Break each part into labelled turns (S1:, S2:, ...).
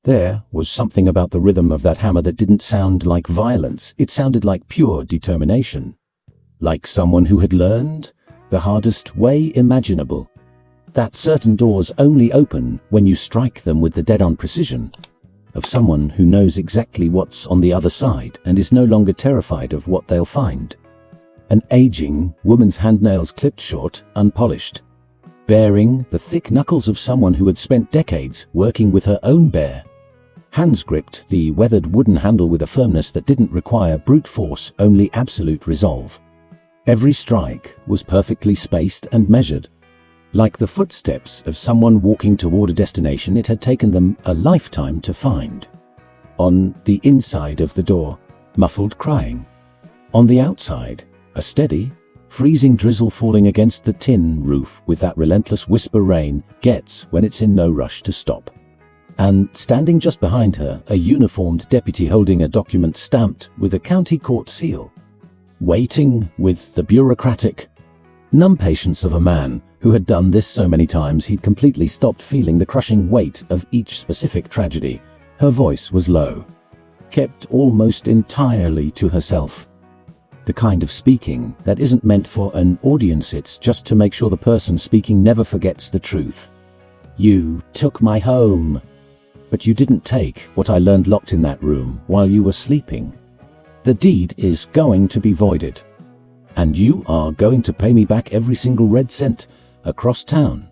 S1: There was something about the rhythm of that hammer that didn't sound like violence. It sounded like pure determination. Like someone who had learned the hardest way imaginable. That certain doors only open when you strike them with the dead-on precision of someone who knows exactly what's on the other side and is no longer terrified of what they'll find. An aging woman's handnails clipped short, unpolished, bearing the thick knuckles of someone who had spent decades working with her own bare hands gripped the weathered wooden handle with a firmness that didn't require brute force, only absolute resolve. Every strike was perfectly spaced and measured. Like the footsteps of someone walking toward a destination it had taken them a lifetime to find. On the inside of the door, muffled crying. On the outside, a steady, freezing drizzle falling against the tin roof with that relentless whisper rain gets when it's in no rush to stop. And standing just behind her, a uniformed deputy holding a document stamped with a county court seal. Waiting with the bureaucratic numb patience of a man who had done this so many times he'd completely stopped feeling the crushing weight of each specific tragedy. Her voice was low, kept almost entirely to herself. The kind of speaking that isn't meant for an audience, it's just to make sure the person speaking never forgets the truth. You took my home, but you didn't take what I learned locked in that room while you were sleeping. The deed is going to be voided, and you are going to pay me back every single red cent across town.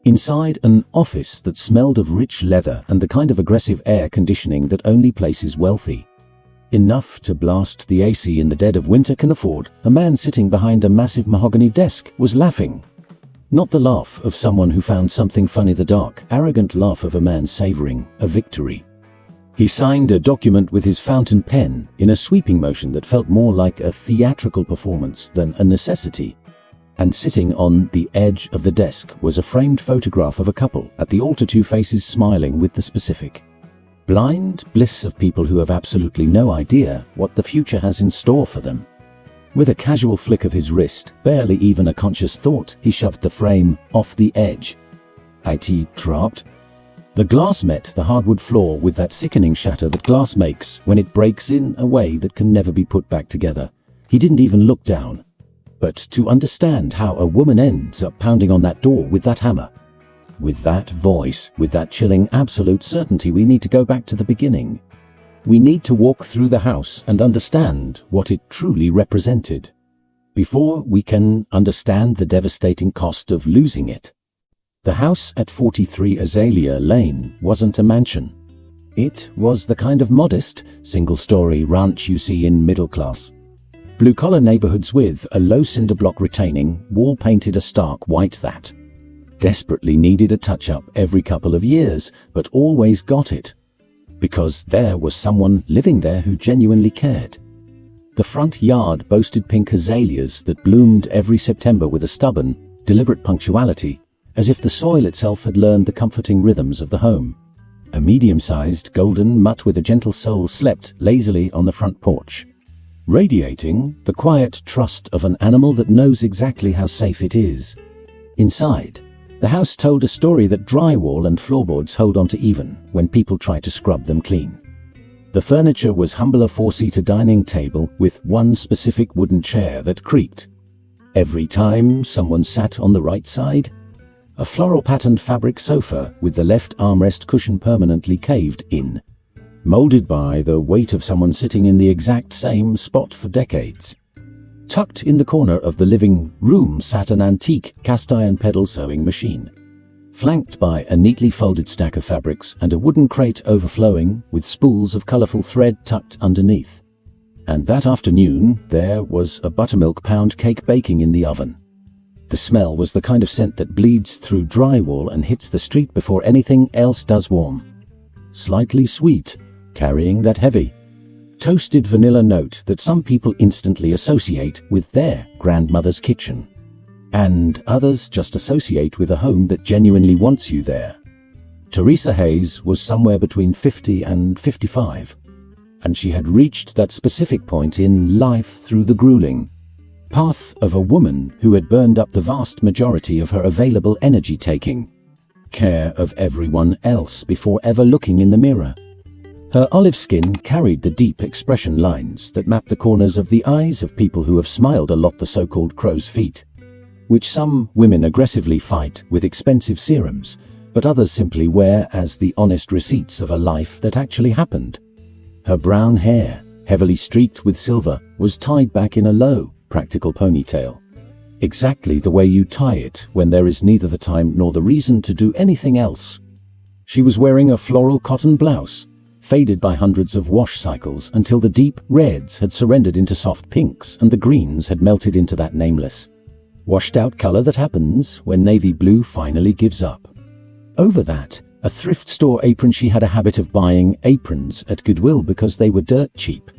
S1: Inside an office that smelled of rich leather and the kind of aggressive air conditioning that only places wealthy enough to blast the AC in the dead of winter can afford, a man sitting behind a massive mahogany desk was laughing. Not the laugh of someone who found something funny, the dark, arrogant laugh of a man savoring a victory. He signed a document with his fountain pen in a sweeping motion that felt more like a theatrical performance than a necessity. And sitting on the edge of the desk was a framed photograph of a couple at the altar, two faces smiling with the specific blind bliss of people who have absolutely no idea what the future has in store for them. With a casual flick of his wrist, barely even a conscious thought, he shoved the frame off the edge. IT dropped. The glass met the hardwood floor with that sickening shatter that glass makes when it breaks in a way that can never be put back together. He didn't even look down. But to understand how a woman ends up pounding on that door with that hammer, with that voice, with that chilling absolute certainty, we need to go back to the beginning. We need to walk through the house and understand what it truly represented, before we can understand the devastating cost of losing it. The house at 43 Azalea Lane wasn't a mansion. It was the kind of modest, single-story ranch you see in middle-class, blue-collar neighborhoods with a low cinder block retaining wall painted a stark white that desperately needed a touch-up every couple of years, but always got it, because there was someone living there who genuinely cared. The front yard boasted pink azaleas that bloomed every September with a stubborn, deliberate punctuality, as if the soil itself had learned the comforting rhythms of the home. A medium-sized golden mutt with a gentle soul slept lazily on the front porch, radiating the quiet trust of an animal that knows exactly how safe it is. Inside, the house told a story that drywall and floorboards hold on to even when people try to scrub them clean. The furniture was humble, a four-seater dining table with one specific wooden chair that creaked every time someone sat on the right side, a floral-patterned fabric sofa with the left armrest cushion permanently caved in, molded by the weight of someone sitting in the exact same spot for decades. Tucked in the corner of the living room sat an antique cast-iron pedal sewing machine, flanked by a neatly folded stack of fabrics and a wooden crate overflowing with spools of colorful thread tucked underneath. And that afternoon, there was a buttermilk pound cake baking in the oven. The smell was the kind of scent that bleeds through drywall and hits the street before anything else does. Warm, slightly sweet, carrying that heavy, toasted vanilla note that some people instantly associate with their grandmother's kitchen, and others just associate with a home that genuinely wants you there. Teresa Hayes was somewhere between 50 and 55, and she had reached that specific point in life through the grueling path of a woman who had burned up the vast majority of her available energy, taking took care of everyone else before ever looking in the mirror. Her olive skin carried the deep expression lines that map the corners of the eyes of people who have smiled a lot, the so-called crow's feet, which some women aggressively fight with expensive serums, but others simply wear as the honest receipts of a life that actually happened. Her brown hair, heavily streaked with silver, was tied back in a low, practical ponytail. Exactly the way you tie it when there is neither the time nor the reason to do anything else. She was wearing a floral cotton blouse, faded by hundreds of wash cycles until the deep reds had surrendered into soft pinks and the greens had melted into that nameless, washed-out color that happens when navy blue finally gives up. Over that, a thrift store apron. She had a habit of buying aprons at Goodwill because they were dirt cheap,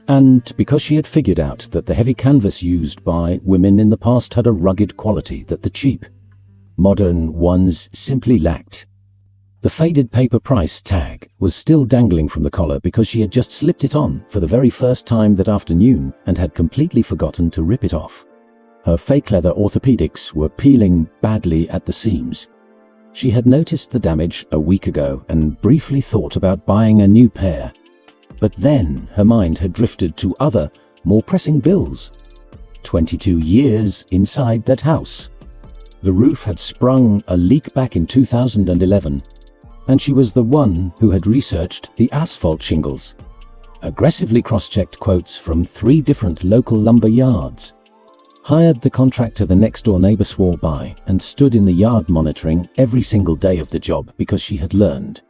S1: and because she had figured out that the heavy canvas used by women in the past had a rugged quality that the cheap, modern ones simply lacked. The faded paper price tag was still dangling from the collar because she had just slipped it on for the very first time that afternoon and had completely forgotten to rip it off. Her fake leather orthopedics were peeling badly at the seams. She had noticed the damage a week ago and briefly thought about buying a new pair. But then her mind had drifted to other, more pressing bills. 22 years inside that house. The roof had sprung a leak back in 2011. And she was the one who had researched the asphalt shingles, aggressively cross-checked quotes from 3 different local lumber yards, hired the contractor the next-door neighbor swore by, and stood in the yard monitoring every single day of the job because she had learned,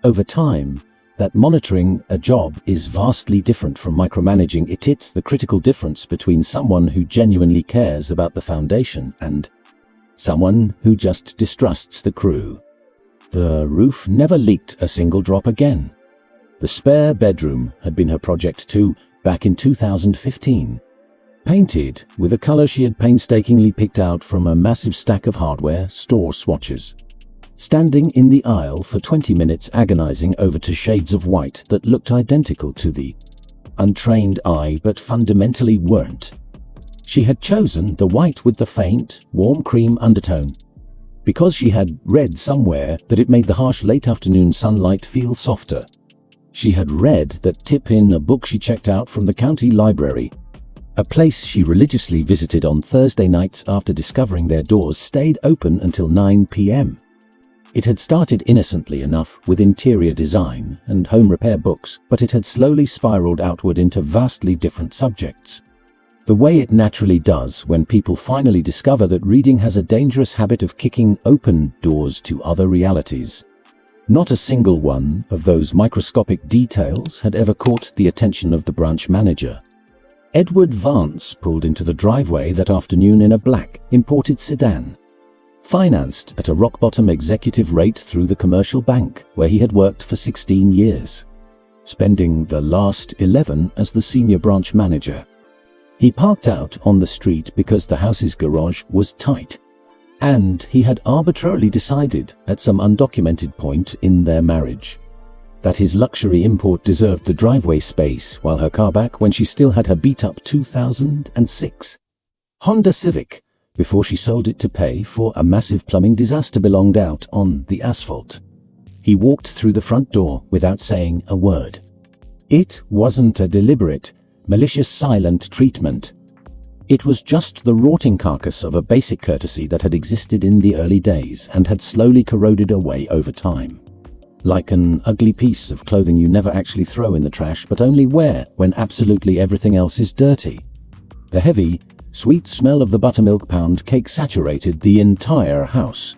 S1: over time, that monitoring a job is vastly different from micromanaging it. It's the critical difference between someone who genuinely cares about the foundation and someone who just distrusts the crew. The roof never leaked a single drop again. The spare bedroom had been her project too, back in 2015. Painted with a color she had painstakingly picked out from a massive stack of hardware store swatches. Standing in the aisle for 20 minutes agonizing over 2 shades of white that looked identical to the untrained eye but fundamentally weren't. She had chosen the white with the faint, warm cream undertone because she had read somewhere that it made the harsh late afternoon sunlight feel softer. She had read that tip in a book she checked out from the county library, a place she religiously visited on Thursday nights after discovering their doors stayed open until 9 p.m. It had started innocently enough with interior design and home repair books, but it had slowly spiraled outward into vastly different subjects. The way it naturally does when people finally discover that reading has a dangerous habit of kicking open doors to other realities. Not a single one of those microscopic details had ever caught the attention of the branch manager. Edward Vance pulled into the driveway that afternoon in a black, imported sedan, financed at a rock-bottom executive rate through the commercial bank where he had worked for 16 years, spending the last 11 as the senior branch manager. He parked out on the street because the house's garage was tight, and he had arbitrarily decided at some undocumented point in their marriage that his luxury import deserved the driveway space while her car back when she still had her beat-up 2006 Honda Civic before she sold it to pay for a massive plumbing disaster belonged out on the asphalt. He walked through the front door without saying a word. It wasn't a deliberate, malicious silent treatment. It was just the rotting carcass of a basic courtesy that had existed in the early days and had slowly corroded away over time. Like an ugly piece of clothing you never actually throw in the trash but only wear when absolutely everything else is dirty. The heavy, sweet smell of the buttermilk pound cake saturated the entire house.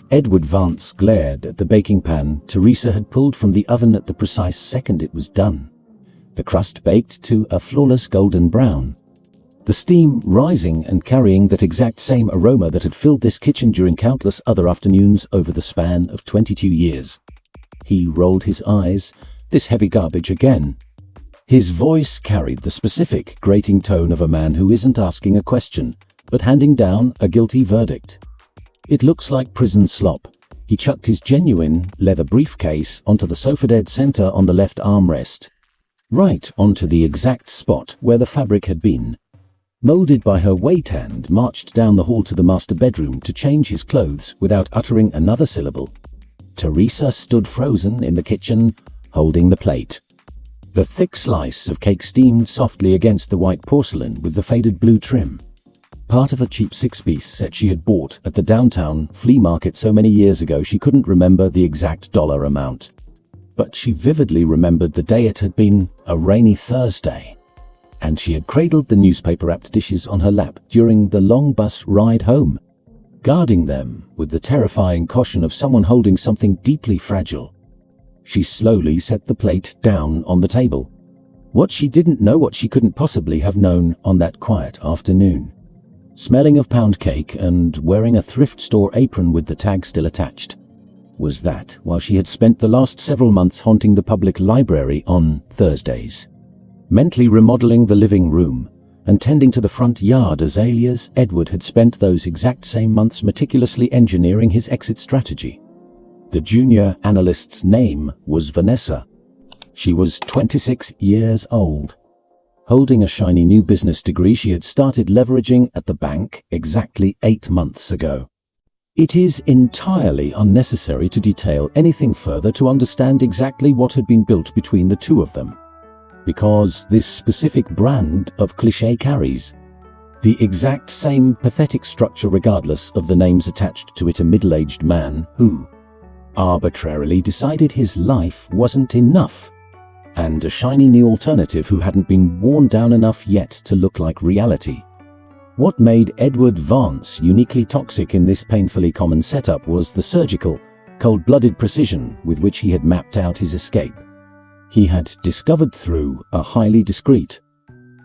S1: Edward Vance glared at the baking pan Teresa had pulled from the oven at the precise second it was done. The crust baked to a flawless golden brown. The steam rising and carrying that exact same aroma that had filled this kitchen during countless other afternoons over the span of 22 years. He rolled his eyes. This heavy garbage again. His voice carried the specific, grating tone of a man who isn't asking a question, but handing down a guilty verdict. It looks like prison slop. He chucked his genuine leather briefcase onto the sofa dead center on the left armrest, right onto the exact spot where the fabric had been. molded by her weight, and marched down the hall to the master bedroom to change his clothes without uttering another syllable. Teresa stood frozen in the kitchen, holding the plate. The thick slice of cake steamed softly against the white porcelain with the faded blue trim. Part of a cheap six-piece set she had bought at the downtown flea market so many years ago she couldn't remember the exact dollar amount. But she vividly remembered the day. It had been a rainy Thursday, and she had cradled the newspaper-wrapped dishes on her lap during the long bus ride home, guarding them with the terrifying caution of someone holding something deeply fragile. She slowly set the plate down on the table. What she didn't know, what she couldn't possibly have known on that quiet afternoon, smelling of pound cake and wearing a thrift store apron with the tag still attached, was that while she had spent the last several months haunting the public library on Thursdays, mentally remodeling the living room and tending to the front yard azaleas, Edward had spent those exact same months meticulously engineering his exit strategy. The junior analyst's name was Vanessa. She was 26 years old. Holding a shiny new business degree she had started leveraging at the bank exactly 8 months ago. It is entirely unnecessary to detail anything further to understand exactly what had been built between the two of them, because this specific brand of cliché carries the exact same pathetic structure regardless of the names attached to it. A middle-aged man who arbitrarily decided his life wasn't enough, and a shiny new alternative who hadn't been worn down enough yet to look like reality. What made Edward Vance uniquely toxic in this painfully common setup was the surgical, cold-blooded precision with which he had mapped out his escape. He had discovered through a highly discreet,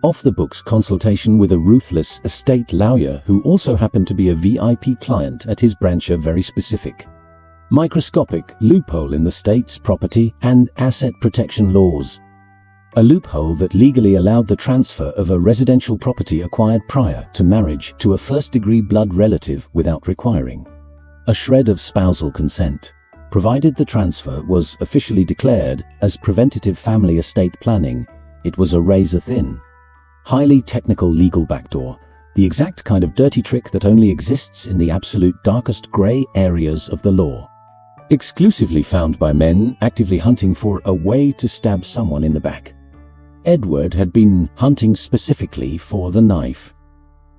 S1: off-the-books consultation with a ruthless estate lawyer who also happened to be a VIP client at his branch, a very specific, microscopic loophole in the state's property and asset protection laws. A loophole that legally allowed the transfer of a residential property acquired prior to marriage to a first-degree blood relative without requiring a shred of spousal consent, provided the transfer was officially declared as preventative family estate planning. It was a razor-thin, highly technical legal backdoor, the exact kind of dirty trick that only exists in the absolute darkest gray areas of the law, exclusively found by men actively hunting for a way to stab someone in the back. Edward had been hunting specifically for the knife.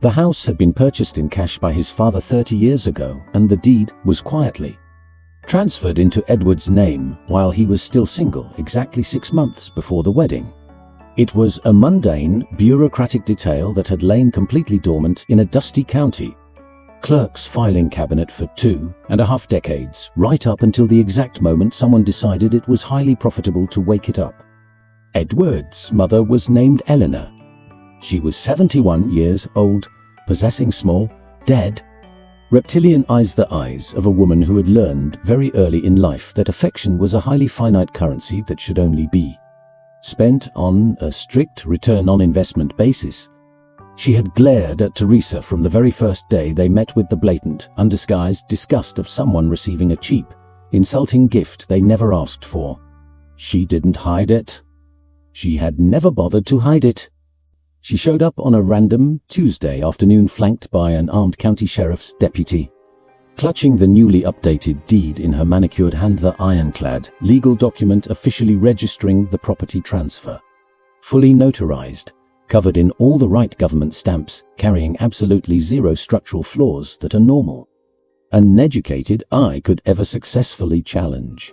S1: The house had been purchased in cash by his father 30 years ago, and the deed was quietly transferred into Edward's name while he was still single, exactly 6 months before the wedding. It was a mundane, bureaucratic detail that had lain completely dormant in a dusty county clerk's filing cabinet for 2.5 decades, right up until the exact moment someone decided it was highly profitable to wake it up. Edward's mother was named Eleanor. She was 71 years old, possessing small, dead, reptilian eyes, the eyes of a woman who had learned very early in life that affection was a highly finite currency that should only be spent on a strict return on investment basis. She had glared at Teresa from the very first day they met with the blatant, undisguised disgust of someone receiving a cheap, insulting gift they never asked for. She didn't hide it. She had never bothered to hide it. She showed up on a random Tuesday afternoon flanked by an armed county sheriff's deputy, clutching the newly updated deed in her manicured hand, the ironclad legal document officially registering the property transfer, fully notarized, covered in all the right government stamps, carrying absolutely zero structural flaws that a normal, uneducated eye could ever successfully challenge.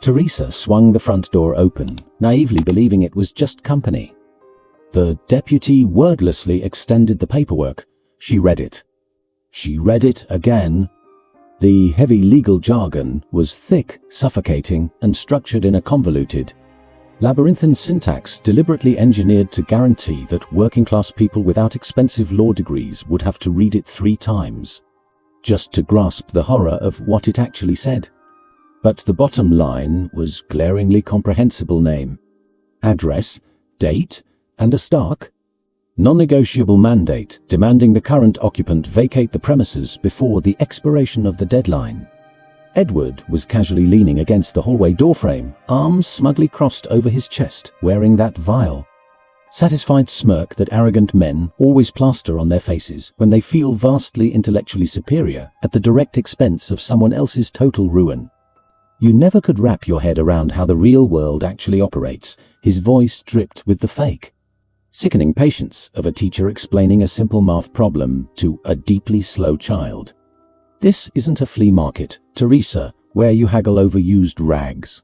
S1: Teresa swung the front door open, naively believing it was just company. The deputy wordlessly extended the paperwork. She read it. She read it again. The heavy legal jargon was thick, suffocating, and structured in a convoluted, labyrinthine syntax deliberately engineered to guarantee that working-class people without expensive law degrees would have to read it 3 times, just to grasp the horror of what it actually said. But the bottom line was glaringly comprehensible: name, address, date, and a stark, non-negotiable mandate demanding the current occupant vacate the premises before the expiration of the deadline. Edward was casually leaning against the hallway doorframe, arms smugly crossed over his chest, wearing that vile, satisfied smirk that arrogant men always plaster on their faces when they feel vastly intellectually superior at the direct expense of someone else's total ruin. You never could wrap your head around how the real world actually operates. His voice dripped with the fake, sickening patience of a teacher explaining a simple math problem to a deeply slow child. This isn't a flea market, Teresa, where you haggle over used rags.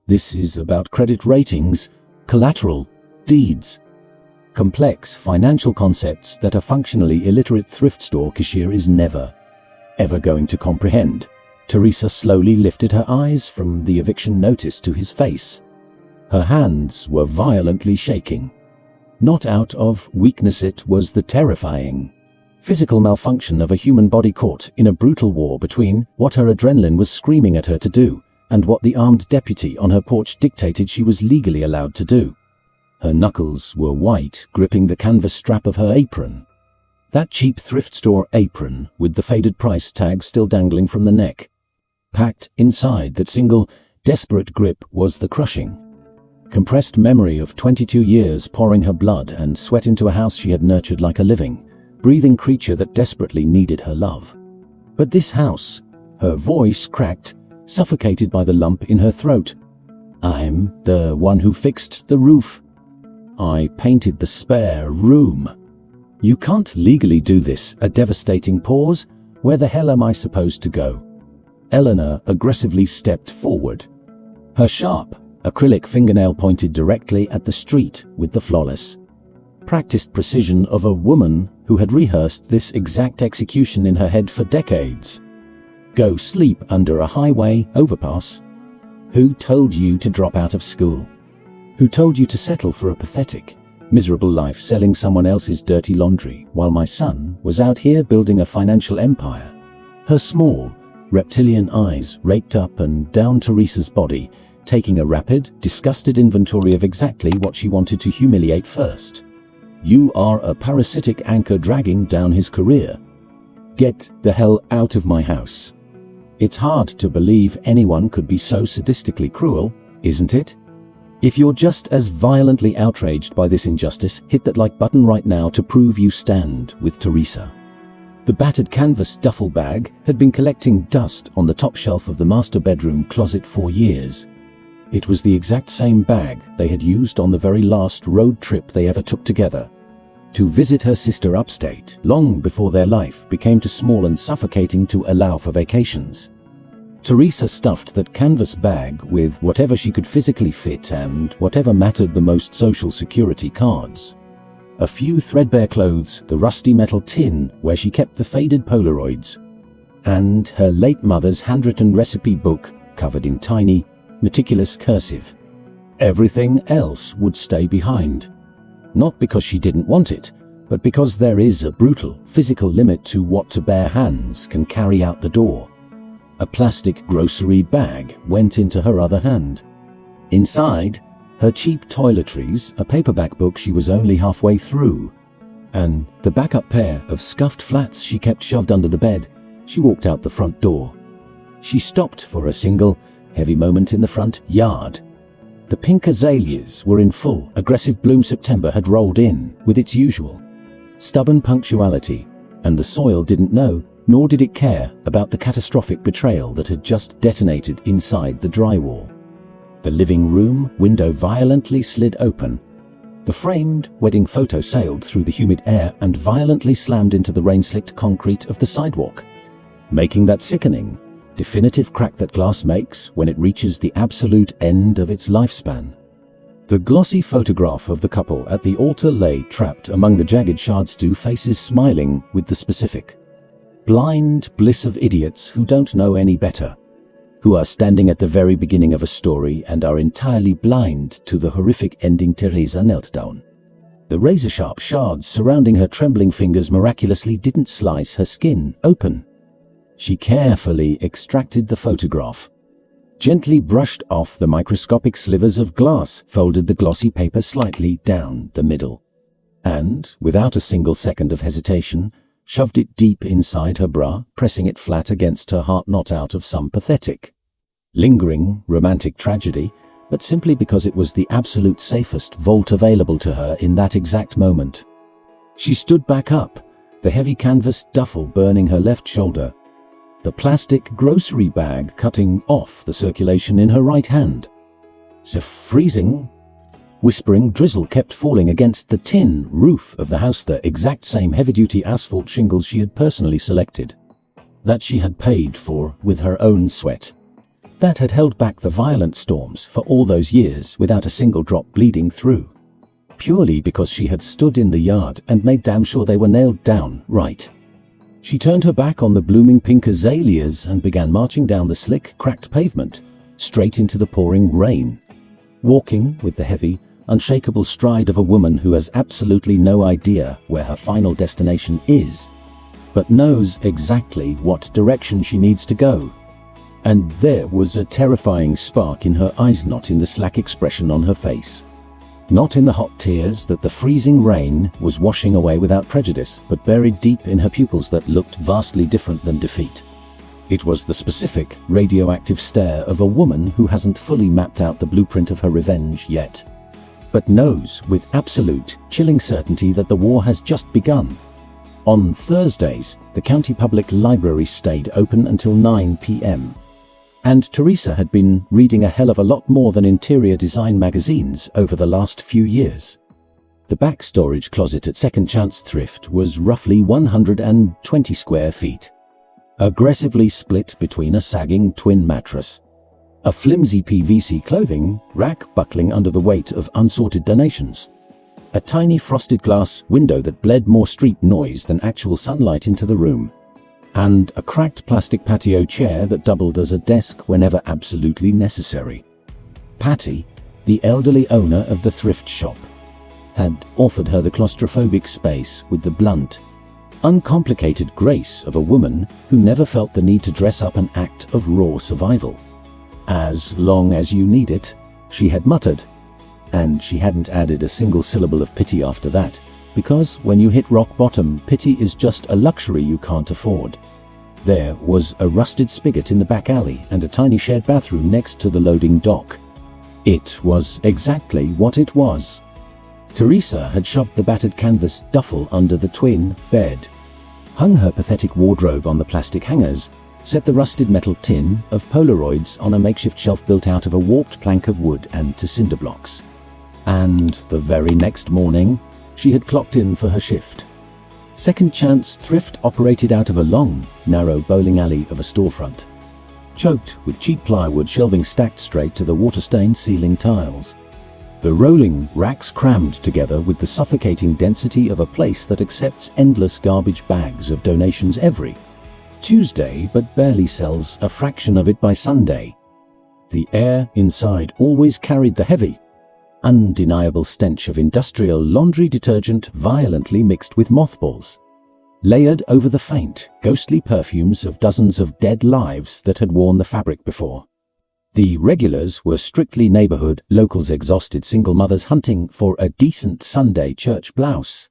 S1: This is about credit ratings, collateral, deeds, complex financial concepts that a functionally illiterate thrift store cashier is never, ever going to comprehend. Teresa slowly lifted her eyes from the eviction notice to his face. Her hands were violently shaking. Not out of weakness, it was the terrifying physical malfunction of a human body caught in a brutal war between what her adrenaline was screaming at her to do and what the armed deputy on her porch dictated she was legally allowed to do. Her knuckles were white, gripping the canvas strap of her apron. That cheap thrift store apron with the faded price tag still dangling from the neck. Packed inside that single, desperate grip was the crushing, compressed memory of 22 years pouring her blood and sweat into a house she had nurtured like a living, breathing creature that desperately needed her love. But this house, her voice cracked, suffocated by the lump in her throat. I'm the one who fixed the roof. I painted the spare room. You can't legally do this. A devastating pause. Where the hell am I supposed to go? Eleanor aggressively stepped forward. Her sharp, acrylic fingernail pointed directly at the street with the flawless, practiced precision of a woman who had rehearsed this exact execution in her head for decades. Go sleep under a highway overpass? Who told you to drop out of school? Who told you to settle for a pathetic, miserable life selling someone else's dirty laundry while my son was out here building a financial empire? Her small, reptilian eyes raked up and down Teresa's body, taking a rapid, disgusted inventory of exactly what she wanted to humiliate first. You are a parasitic anchor dragging down his career. Get the hell out of my house. It's hard to believe anyone could be so sadistically cruel, isn't it? If you're just as violently outraged by this injustice, hit that like button right now to prove you stand with Teresa. The battered canvas duffel bag had been collecting dust on the top shelf of the master bedroom closet for years. It was the exact same bag they had used on the very last road trip they ever took together, to visit her sister upstate, long before their life became too small and suffocating to allow for vacations. Teresa stuffed that canvas bag with whatever she could physically fit and whatever mattered the most: social security cards, a few threadbare clothes, the rusty metal tin where she kept the faded Polaroids, and her late mother's handwritten recipe book covered in tiny, meticulous cursive. Everything else would stay behind. Not because she didn't want it, but because there is a brutal physical limit to what two bare hands can carry out the door. A plastic grocery bag went into her other hand. Inside, her cheap toiletries, a paperback book she was only halfway through, and the backup pair of scuffed flats she kept shoved under the bed. She walked out the front door. She stopped for a single, heavy moment in the front yard. The pink azaleas were in full, aggressive bloom. September had rolled in with its usual stubborn punctuality, and the soil didn't know, nor did it care, about the catastrophic betrayal that had just detonated inside the drywall. The living room window violently slid open. The framed wedding photo sailed through the humid air and violently slammed into the rain-slicked concrete of the sidewalk, making that sickening, definitive crack that glass makes when it reaches the absolute end of its lifespan. The glossy photograph of the couple at the altar lay trapped among the jagged shards, two faces smiling with the specific blind bliss of idiots who don't know any better, who are standing at the very beginning of a story and are entirely blind to the horrific ending. Teresa knelt down. The razor-sharp shards surrounding her trembling fingers miraculously didn't slice her skin open. She carefully extracted the photograph, gently brushed off the microscopic slivers of glass, folded the glossy paper slightly down the middle, and, without a single second of hesitation, shoved it deep inside her bra, pressing it flat against her heart, not out of some pathetic, lingering romantic tragedy, but simply because it was the absolute safest vault available to her in that exact moment. She stood back up, the heavy canvas duffel burning her left shoulder, the plastic grocery bag cutting off the circulation in her right hand. "So freezing." Whispering drizzle kept falling against the tin roof of the house, the exact same heavy-duty asphalt shingles she had personally selected, that she had paid for with her own sweat, that had held back the violent storms for all those years without a single drop bleeding through, purely because she had stood in the yard and made damn sure they were nailed down right. She turned her back on the blooming pink azaleas and began marching down the slick, cracked pavement, straight into the pouring rain, walking with the heavy, unshakable stride of a woman who has absolutely no idea where her final destination is, but knows exactly what direction she needs to go. And there was a terrifying spark in her eyes, not in the slack expression on her face, not in the hot tears that the freezing rain was washing away without prejudice, but buried deep in her pupils that looked vastly different than defeat. It was the specific, radioactive stare of a woman who hasn't fully mapped out the blueprint of her revenge yet, but knows with absolute, chilling certainty that the war has just begun. On Thursdays, the county public library stayed open until 9 p.m. And Teresa had been reading a hell of a lot more than interior design magazines over the last few years. The back storage closet at Second Chance Thrift was roughly 120 square feet, aggressively split between a sagging twin mattress, a flimsy PVC clothing rack buckling under the weight of unsorted donations, a tiny frosted glass window that bled more street noise than actual sunlight into the room, and a cracked plastic patio chair that doubled as a desk whenever absolutely necessary. Patty, the elderly owner of the thrift shop, had offered her the claustrophobic space with the blunt, uncomplicated grace of a woman who never felt the need to dress up an act of raw survival. "As long as you need it," she had muttered, and she hadn't added a single syllable of pity after that, because when you hit rock bottom, pity is just a luxury you can't afford. There was a rusted spigot in the back alley and a tiny shared bathroom next to the loading dock. It was exactly what it was. Teresa had shoved the battered canvas duffel under the twin bed, hung her pathetic wardrobe on the plastic hangers, set the rusted metal tin of Polaroids on a makeshift shelf built out of a warped plank of wood and to cinder blocks. And the very next morning, she had clocked in for her shift. Second Chance Thrift operated out of a long, narrow bowling alley of a storefront, choked with cheap plywood shelving stacked straight to the water-stained ceiling tiles. The rolling racks crammed together with the suffocating density of a place that accepts endless garbage bags of donations every Tuesday but barely sells a fraction of it by Sunday. The air inside always carried the heavy, undeniable stench of industrial laundry detergent violently mixed with mothballs, layered over the faint, ghostly perfumes of dozens of dead lives that had worn the fabric before. The regulars were strictly neighborhood locals, exhausted single mothers hunting for a decent Sunday church blouse,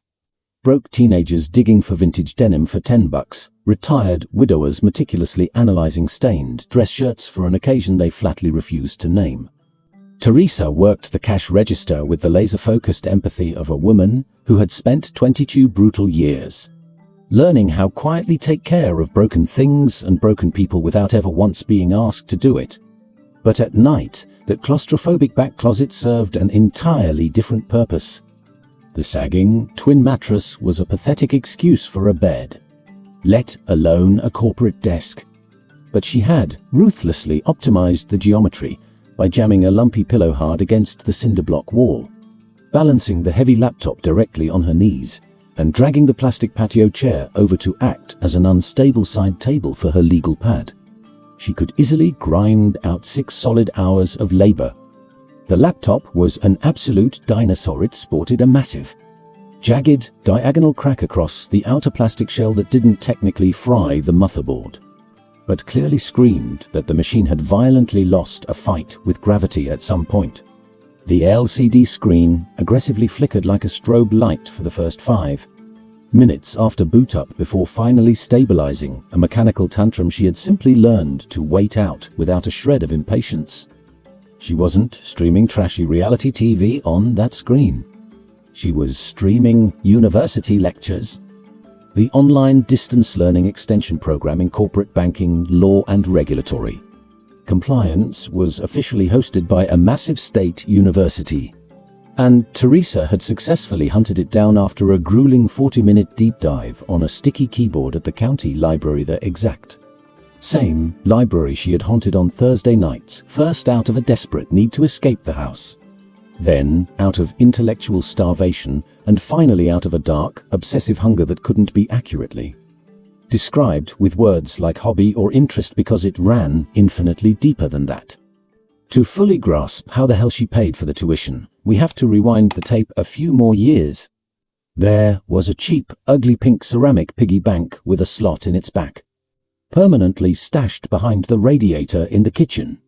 S1: broke teenagers digging for vintage denim for $10, retired widowers meticulously analyzing stained dress shirts for an occasion they flatly refused to name. Teresa worked the cash register with the laser-focused empathy of a woman who had spent 22 brutal years learning how quietly take care of broken things and broken people without ever once being asked to do it. But at night, that claustrophobic back closet served an entirely different purpose. The sagging twin mattress was a pathetic excuse for a bed, let alone a corporate desk. But she had ruthlessly optimized the geometry by jamming a lumpy pillow hard against the cinder block wall, balancing the heavy laptop directly on her knees, and dragging the plastic patio chair over to act as an unstable side table for her legal pad. She could easily grind out 6 solid hours of labor. The laptop was an absolute dinosaur. It sported a massive, jagged, diagonal crack across the outer plastic shell that didn't technically fry the motherboard, but clearly screamed that the machine had violently lost a fight with gravity at some point. The LCD screen aggressively flickered like a strobe light for the first 5 minutes after boot up before finally stabilizing a mechanical tantrum she had simply learned to wait out without a shred of impatience. She wasn't streaming trashy reality TV on that screen. She was streaming university lectures. The online distance learning extension program in corporate banking, law and regulatory compliance was officially hosted by a massive state university. And Teresa had successfully hunted it down after a grueling 40-minute deep dive on a sticky keyboard at the county library, the exact same library she had haunted on Thursday nights, first out of a desperate need to escape the house, then out of intellectual starvation, and finally out of a dark, obsessive hunger that couldn't be accurately described with words like hobby or interest because it ran infinitely deeper than that. To fully grasp how the hell she paid for the tuition, we have to rewind the tape a few more years. There was a cheap, ugly pink ceramic piggy bank with a slot in its back, permanently stashed behind the radiator in the kitchen,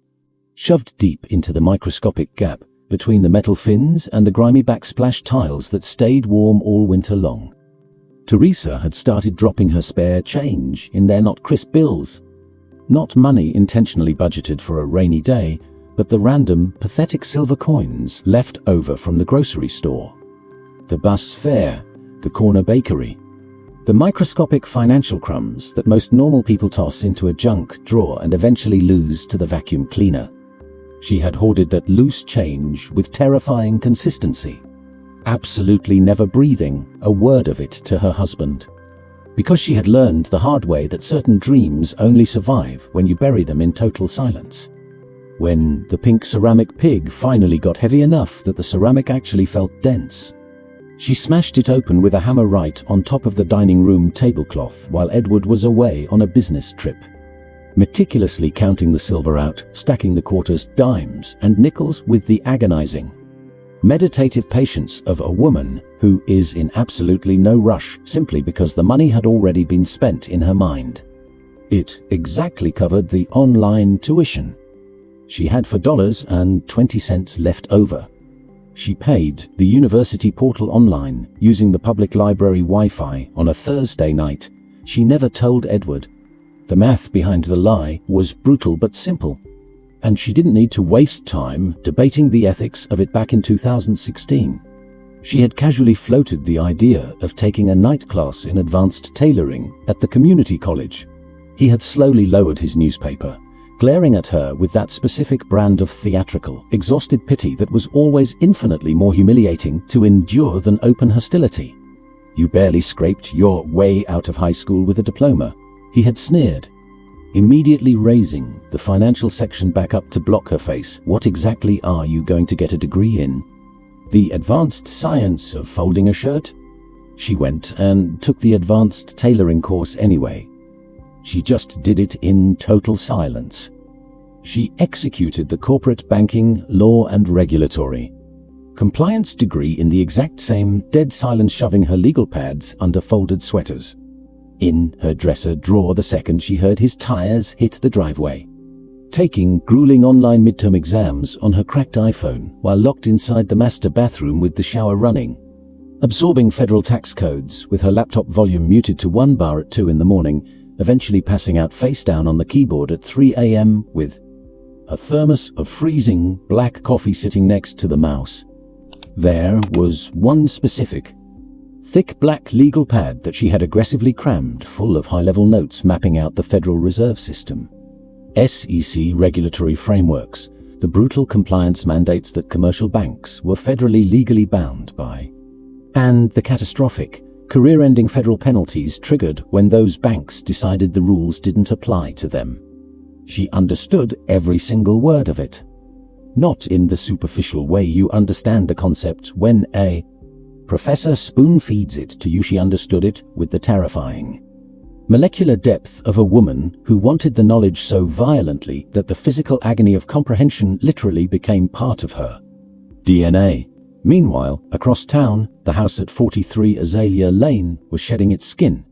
S1: shoved deep into the microscopic gap between the metal fins and the grimy backsplash tiles that stayed warm all winter long. Teresa had started dropping her spare change in their not crisp bills. Not money intentionally budgeted for a rainy day, but the random, pathetic silver coins left over from the grocery store, the bus fare, the corner bakery, the microscopic financial crumbs that most normal people toss into a junk drawer and eventually lose to the vacuum cleaner. She had hoarded that loose change with terrifying consistency, absolutely never breathing a word of it to her husband, because she had learned the hard way that certain dreams only survive when you bury them in total silence. When the pink ceramic pig finally got heavy enough that the ceramic actually felt dense, she smashed it open with a hammer right on top of the dining room tablecloth while Edward was away on a business trip, meticulously counting the silver out, stacking the quarters, dimes, and nickels with the agonizing, meditative patience of a woman who is in absolutely no rush simply because the money had already been spent in her mind. It exactly covered the online tuition she had for $1.20 left over. She paid the university portal online using the public library Wi-Fi on a Thursday night. She never told Edward. The math behind the lie was brutal but simple, and she didn't need to waste time debating the ethics of it back in 2016. She had casually floated the idea of taking a night class in advanced tailoring at the community college. He had slowly lowered his newspaper, glaring at her with that specific brand of theatrical, exhausted pity that was always infinitely more humiliating to endure than open hostility. "You barely scraped your way out of high school with a diploma," he had sneered, immediately raising the financial section back up to block her face. "What exactly are you going to get a degree in? The advanced science of folding a shirt?" She went and took the advanced tailoring course anyway. She just did it in total silence. She executed the corporate banking, law and regulatory compliance degree in the exact same dead silence, shoving her legal pads under folded sweaters in her dresser drawer the second she heard his tires hit the driveway, taking grueling online midterm exams on her cracked iPhone while locked inside the master bathroom with the shower running, absorbing federal tax codes with her laptop volume muted to 1 bar at 2 in the morning, eventually passing out face down on the keyboard at 3 a.m. with a thermos of freezing black coffee sitting next to the mouse. There was one specific, thick black legal pad that she had aggressively crammed full of high-level notes mapping out the Federal Reserve System, SEC regulatory frameworks, the brutal compliance mandates that commercial banks were federally legally bound by, and the catastrophic, career-ending federal penalties triggered when those banks decided the rules didn't apply to them. She understood every single word of it. Not in the superficial way you understand a concept when a professor spoon-feeds it to you. She understood it with the terrifying, molecular depth of a woman who wanted the knowledge so violently that the physical agony of comprehension literally became part of her DNA. Meanwhile, across town, the house at 43 Azalea Lane was shedding its skin.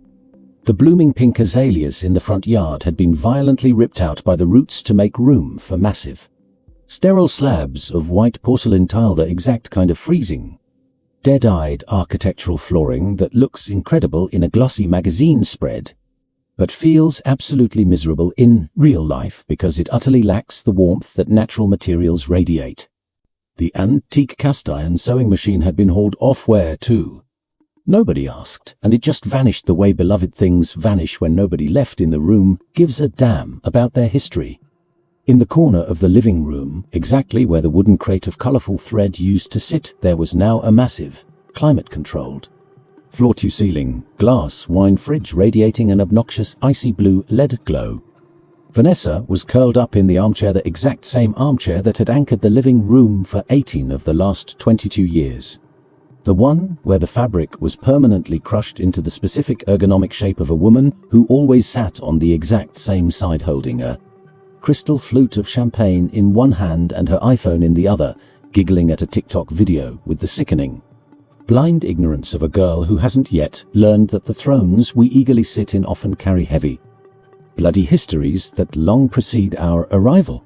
S1: The blooming pink azaleas in the front yard had been violently ripped out by the roots to make room for massive, sterile slabs of white porcelain tile, the exact kind of freezing, dead-eyed architectural flooring that looks incredible in a glossy magazine spread. but feels absolutely miserable in real life because it utterly lacks the warmth that natural materials radiate. The antique cast iron sewing machine had been hauled off where to? Nobody asked, and it just vanished the way beloved things vanish when nobody left in the room gives a damn about their history. In the corner of the living room, exactly where the wooden crate of colourful thread used to sit, there was now a massive, climate-controlled, floor-to-ceiling, glass wine fridge radiating an obnoxious icy blue LED glow. Vanessa was curled up in the armchair, the exact same armchair that had anchored the living room for 18 of the last 22 years. The one where the fabric was permanently crushed into the specific ergonomic shape of a woman who always sat on the exact same side holding a crystal flute of champagne in one hand and her iPhone in the other, giggling at a TikTok video with the sickening, blind ignorance of a girl who hasn't yet learned that the thrones we eagerly sit in often carry heavy, bloody histories that long precede our arrival.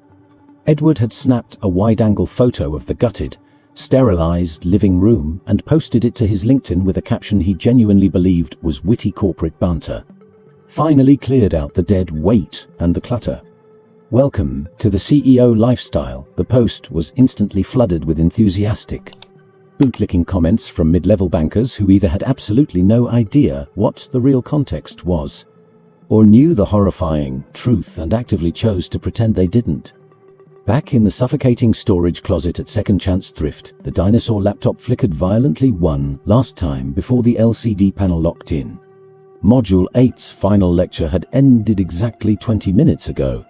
S1: Edward had snapped a wide-angle photo of the gutted, sterilized living room and posted it to his LinkedIn with a caption he genuinely believed was witty corporate banter. Finally cleared out the dead weight and the clutter. Welcome to the CEO lifestyle. The post was instantly flooded with enthusiastic, bootlicking comments from mid-level bankers who either had absolutely no idea what the real context was, or knew the horrifying truth and actively chose to pretend they didn't. Back in the suffocating storage closet at Second Chance Thrift, the dinosaur laptop flickered violently one last time before the LCD panel locked in. Module 8's final lecture had ended exactly 20 minutes ago.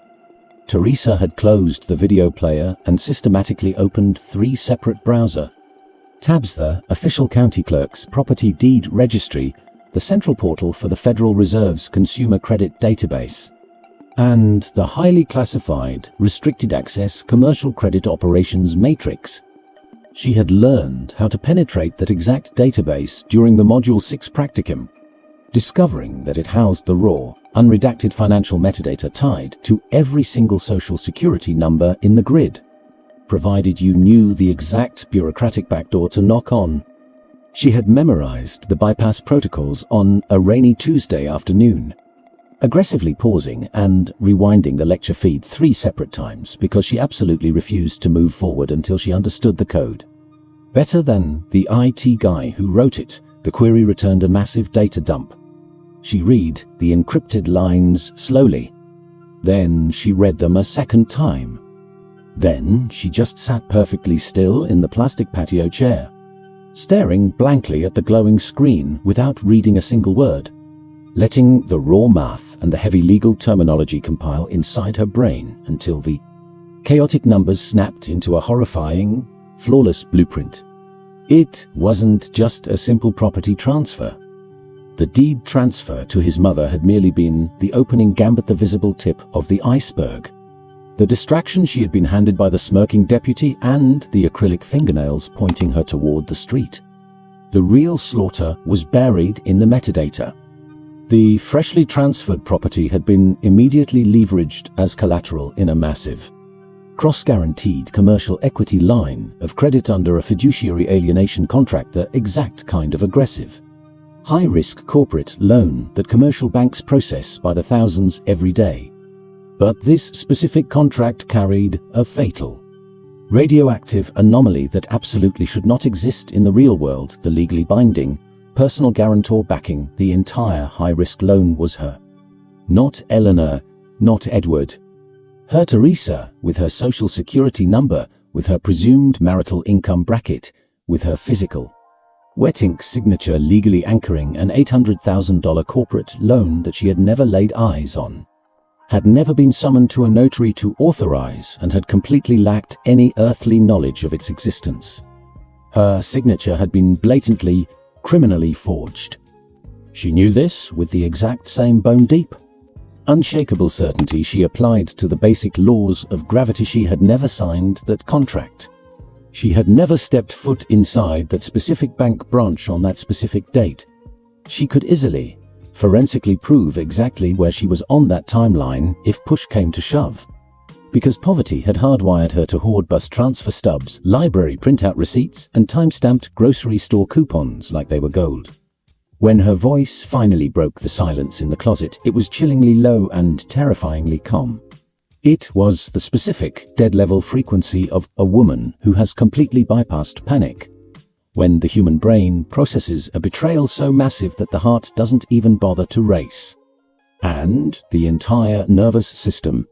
S1: Teresa had closed the video player and systematically opened 3 separate browser tabs: the official county clerk's property deed registry, the central portal for the Federal Reserve's consumer credit database, and the highly classified, restricted access commercial credit operations matrix. She had learned how to penetrate that exact database during the Module 6 practicum, discovering that it housed the raw, unredacted financial metadata tied to every single social security number in the grid, provided you knew the exact bureaucratic backdoor to knock on. She had memorized the bypass protocols on a rainy Tuesday afternoon, aggressively pausing and rewinding the lecture feed 3 separate times because she absolutely refused to move forward until she understood the code better than the IT guy who wrote it. The query returned a massive data dump. She read the encrypted lines slowly. Then she read them a second time. Then she just sat perfectly still in the plastic patio chair, staring blankly at the glowing screen without reading a single word, letting the raw math and the heavy legal terminology compile inside her brain until the chaotic numbers snapped into a horrifying, flawless blueprint. It wasn't just a simple property transfer. The deed transfer to his mother had merely been the opening gambit, the visible tip of the iceberg. The distraction she had been handed by the smirking deputy and the acrylic fingernails pointing her toward the street. The real slaughter was buried in the metadata. The freshly transferred property had been immediately leveraged as collateral in a massive, cross-guaranteed commercial equity line of credit under a fiduciary alienation contract, the exact kind of aggressive, high-risk corporate loan that commercial banks process by the thousands every day. But this specific contract carried a fatal, radioactive anomaly that absolutely should not exist in the real world. The legally binding personal guarantor backing the entire high-risk loan was her. Not Eleanor, not Edward. Her Teresa, with her social security number, with her presumed marital income bracket, with her physical, wet ink signature legally anchoring an $800,000 corporate loan that she had never laid eyes on, had never been summoned to a notary to authorize, and had completely lacked any earthly knowledge of its existence. Her signature had been blatantly, criminally forged. She knew this with the exact same bone-deep, unshakable certainty she applied to the basic laws of gravity. She had never signed that contract. She had never stepped foot inside that specific bank branch on that specific date. She could easily, forensically prove exactly where she was on that timeline if push came to shove, because poverty had hardwired her to hoard bus transfer stubs, library printout receipts, and time-stamped grocery store coupons like they were gold. When her voice finally broke the silence in the closet, it was chillingly low and terrifyingly calm. It was the specific, dead-level frequency of a woman who has completely bypassed panic. When the human brain processes a betrayal so massive that the heart doesn't even bother to race. And the entire nervous system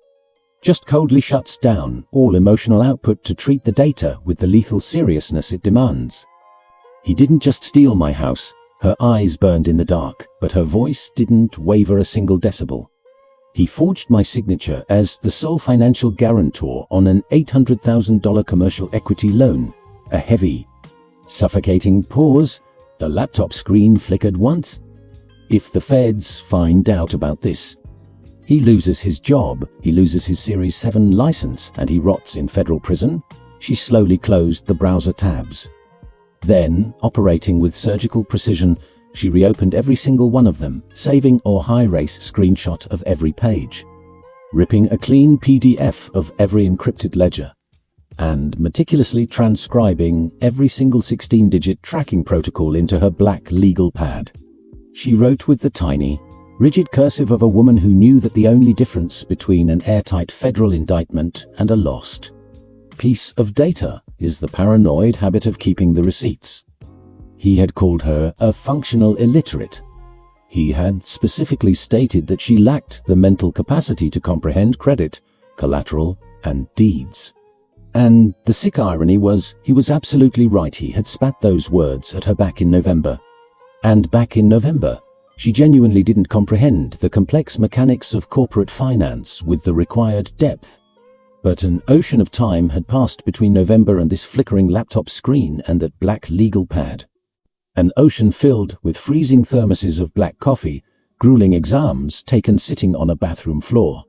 S1: just coldly shuts down all emotional output to treat the data with the lethal seriousness it demands. He didn't just steal my house. Her eyes burned in the dark, but her voice didn't waver a single decibel. He forged my signature as the sole financial guarantor on an $800,000 commercial equity loan. A heavy, suffocating pause. The laptop screen flickered once. If the feds find out about this, he loses his job, he loses his Series 7 license, and he rots in federal prison. She slowly closed the browser tabs. Then, operating with surgical precision, she reopened every single one of them, saving a high-res screenshot of every page, ripping a clean PDF of every encrypted ledger, and meticulously transcribing every single 16-digit tracking protocol into her black legal pad. She wrote with the tiny, rigid cursive of a woman who knew that the only difference between an airtight federal indictment and a lost piece of data is the paranoid habit of keeping the receipts. He had called her a functional illiterate. He had specifically stated that she lacked the mental capacity to comprehend credit, collateral, and deeds. And the sick irony was, he was absolutely right. He had spat those words at her back in November. And back in November, she genuinely didn't comprehend the complex mechanics of corporate finance with the required depth. But an ocean of time had passed between November and this flickering laptop screen and that black legal pad. An ocean filled with freezing thermoses of black coffee, grueling exams taken sitting on a bathroom floor,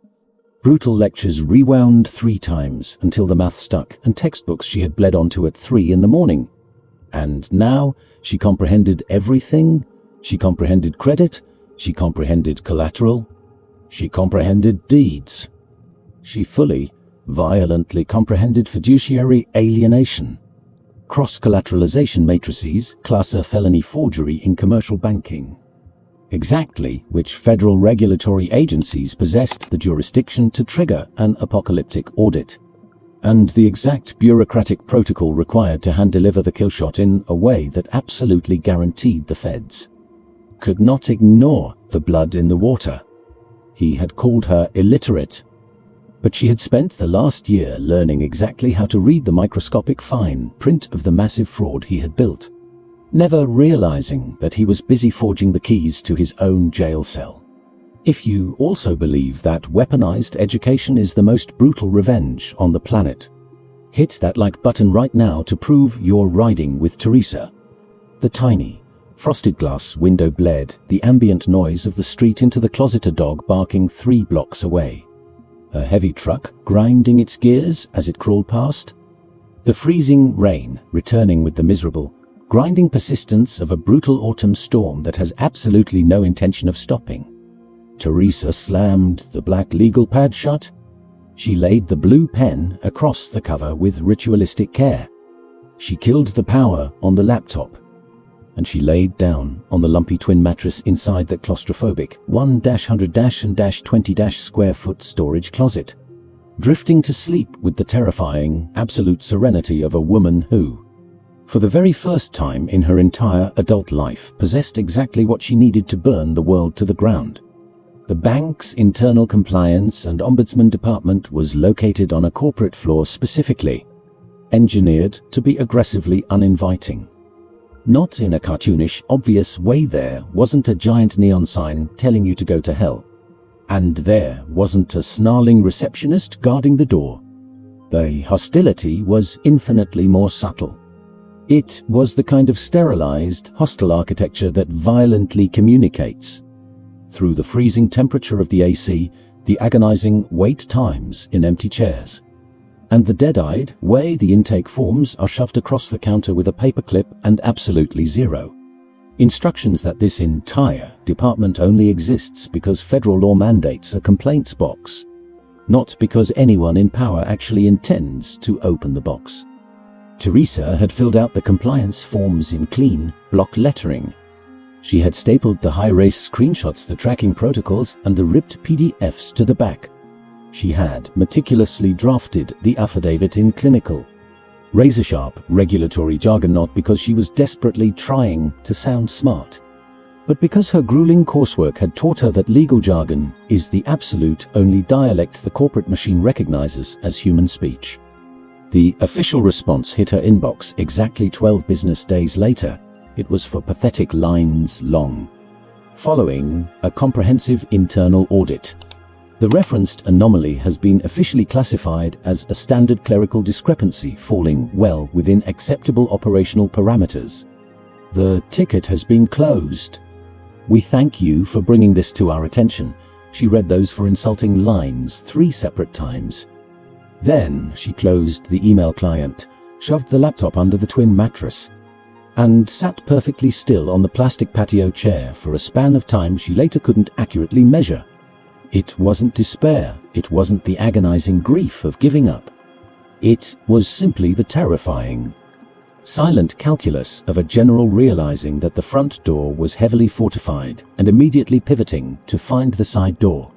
S1: brutal lectures rewound 3 times until the math stuck, and textbooks she had bled onto at 3 in the morning. And now she comprehended everything. She comprehended credit. She comprehended collateral. She comprehended deeds. She fully, violently comprehended fiduciary alienation, cross-collateralization matrices, class A felony forgery in commercial banking. Exactly which federal regulatory agencies possessed the jurisdiction to trigger an apocalyptic audit, and the exact bureaucratic protocol required to hand-deliver the killshot in a way that absolutely guaranteed the feds could not ignore the blood in the water. He had called her illiterate, but she had spent the last year learning exactly how to read the microscopic fine print of the massive fraud he had built, never realizing that he was busy forging the keys to his own jail cell. If you also believe that weaponized education is the most brutal revenge on the planet, hit that like button right now to prove you're riding with Teresa. The tiny, frosted glass window bled the ambient noise of the street into the closet, a dog barking 3 blocks away, a heavy truck grinding its gears as it crawled past, the freezing rain returning with the miserable, grinding persistence of a brutal autumn storm that has absolutely no intention of stopping. Teresa slammed the black legal pad shut. She laid the blue pen across the cover with ritualistic care. She killed the power on the laptop, and she laid down on the lumpy twin mattress inside that claustrophobic 1-100-and-20- square foot storage closet, drifting to sleep with the terrifying, absolute serenity of a woman who, for the very first time in her entire adult life, possessed exactly what she needed to burn the world to the ground. The bank's internal compliance and ombudsman department was located on a corporate floor specifically engineered to be aggressively uninviting. Not in a cartoonish, obvious way. There wasn't a giant neon sign telling you to go to hell. And there wasn't a snarling receptionist guarding the door. The hostility was infinitely more subtle. It was the kind of sterilized, hostile architecture that violently communicates through the freezing temperature of the AC, the agonizing wait times in empty chairs, and the dead-eyed way the intake forms are shoved across the counter with a paperclip and absolutely zero instructions. That this entire department only exists because federal law mandates a complaints box, not because anyone in power actually intends to open the box. Teresa had filled out the compliance forms in clean, block lettering, She had stapled the high-res screenshots, the tracking protocols, and the ripped PDFs to the back. She had meticulously drafted the affidavit in clinical, razor-sharp regulatory jargon, not because she was desperately trying to sound smart, but because her grueling coursework had taught her that legal jargon is the absolute only dialect the corporate machine recognizes as human speech. The official response hit her inbox exactly 12 business days later. It was for pathetic lines long. Following a comprehensive internal audit, the referenced anomaly has been officially classified as a standard clerical discrepancy falling well within acceptable operational parameters. The ticket has been closed. We thank you for bringing this to our attention. She read those for insulting lines 3 separate times. Then she closed the email client, shoved the laptop under the twin mattress, and sat perfectly still on the plastic patio chair for a span of time she later couldn't accurately measure. It wasn't despair, it wasn't the agonizing grief of giving up. It was simply the terrifying, silent calculus of a general realizing that the front door was heavily fortified and immediately pivoting to find the side door.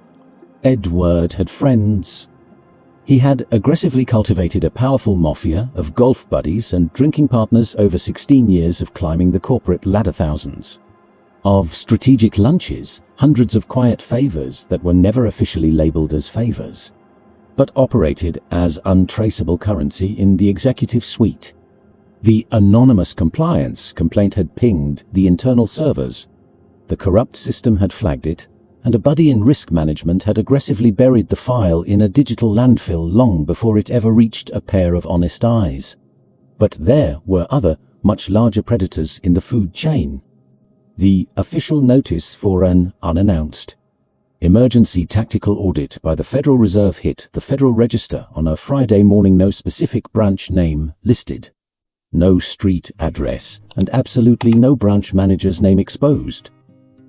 S1: Edward had friends. He had aggressively cultivated a powerful mafia of golf buddies and drinking partners over 16 years of climbing the corporate ladder, thousands of strategic lunches, hundreds of quiet favors that were never officially labeled as favors, but operated as untraceable currency in the executive suite. The anonymous compliance complaint had pinged the internal servers. The corrupt system had flagged it, and a buddy in risk management had aggressively buried the file in a digital landfill long before it ever reached a pair of honest eyes. But there were other, much larger predators in the food chain. The official notice for an unannounced emergency tactical audit by the Federal Reserve hit the Federal Register on a Friday morning. No specific branch name listed, no street address, and absolutely no branch manager's name exposed.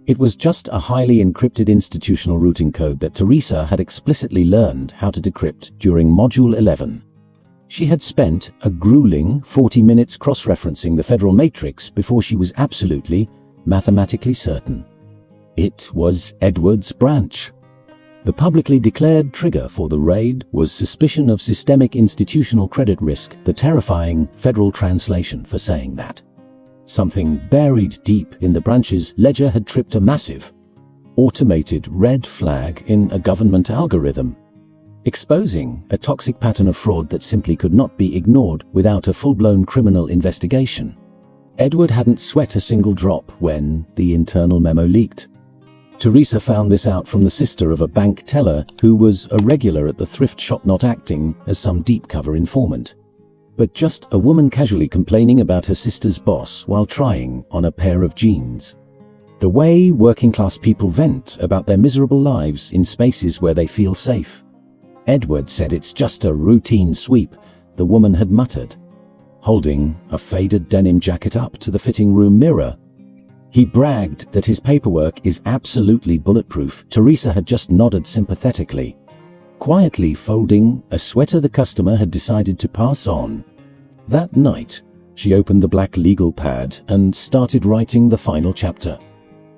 S1: It was just a highly encrypted institutional routing code that Teresa had explicitly learned how to decrypt during Module 11. She had spent a grueling 40 minutes cross-referencing the federal matrix before she was absolutely, mathematically certain. It was Edward's branch. The publicly declared trigger for the raid was suspicion of systemic institutional credit risk, the terrifying federal translation for saying that. Something buried deep in the branch's ledger had tripped a massive, automated red flag in a government algorithm, exposing a toxic pattern of fraud that simply could not be ignored without a full-blown criminal investigation. Edward hadn't sweat a single drop when the internal memo leaked. Teresa found this out from the sister of a bank teller who was a regular at the thrift shop, not acting as some deep-cover informant, but just a woman casually complaining about her sister's boss while trying on a pair of jeans. The way working-class people vent about their miserable lives in spaces where they feel safe. Edward said it's just a routine sweep, the woman had muttered, holding a faded denim jacket up to the fitting room mirror. He bragged that his paperwork is absolutely bulletproof. Teresa had just nodded sympathetically, quietly folding a sweater the customer had decided to pass on. That night, she opened the black legal pad and started writing the final chapter.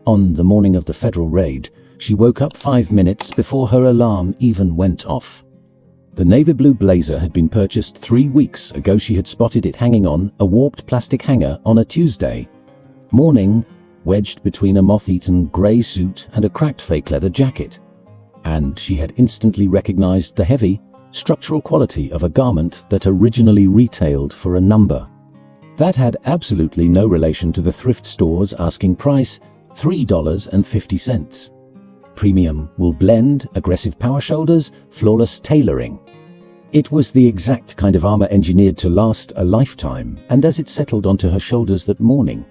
S1: On the morning of the federal raid, she woke up 5 minutes before her alarm even went off. The navy blue blazer had been purchased 3 weeks ago. She had spotted it hanging on a warped plastic hanger on a Tuesday morning, wedged between a moth-eaten grey suit and a cracked fake leather jacket. And she had instantly recognized the heavy, structural quality of a garment that originally retailed for a number. That had absolutely no relation to the thrift store's asking price, $3.50. Premium wool blend, aggressive power shoulders, flawless tailoring. It was the exact kind of armor engineered to last a lifetime, and as it settled onto her shoulders that morning,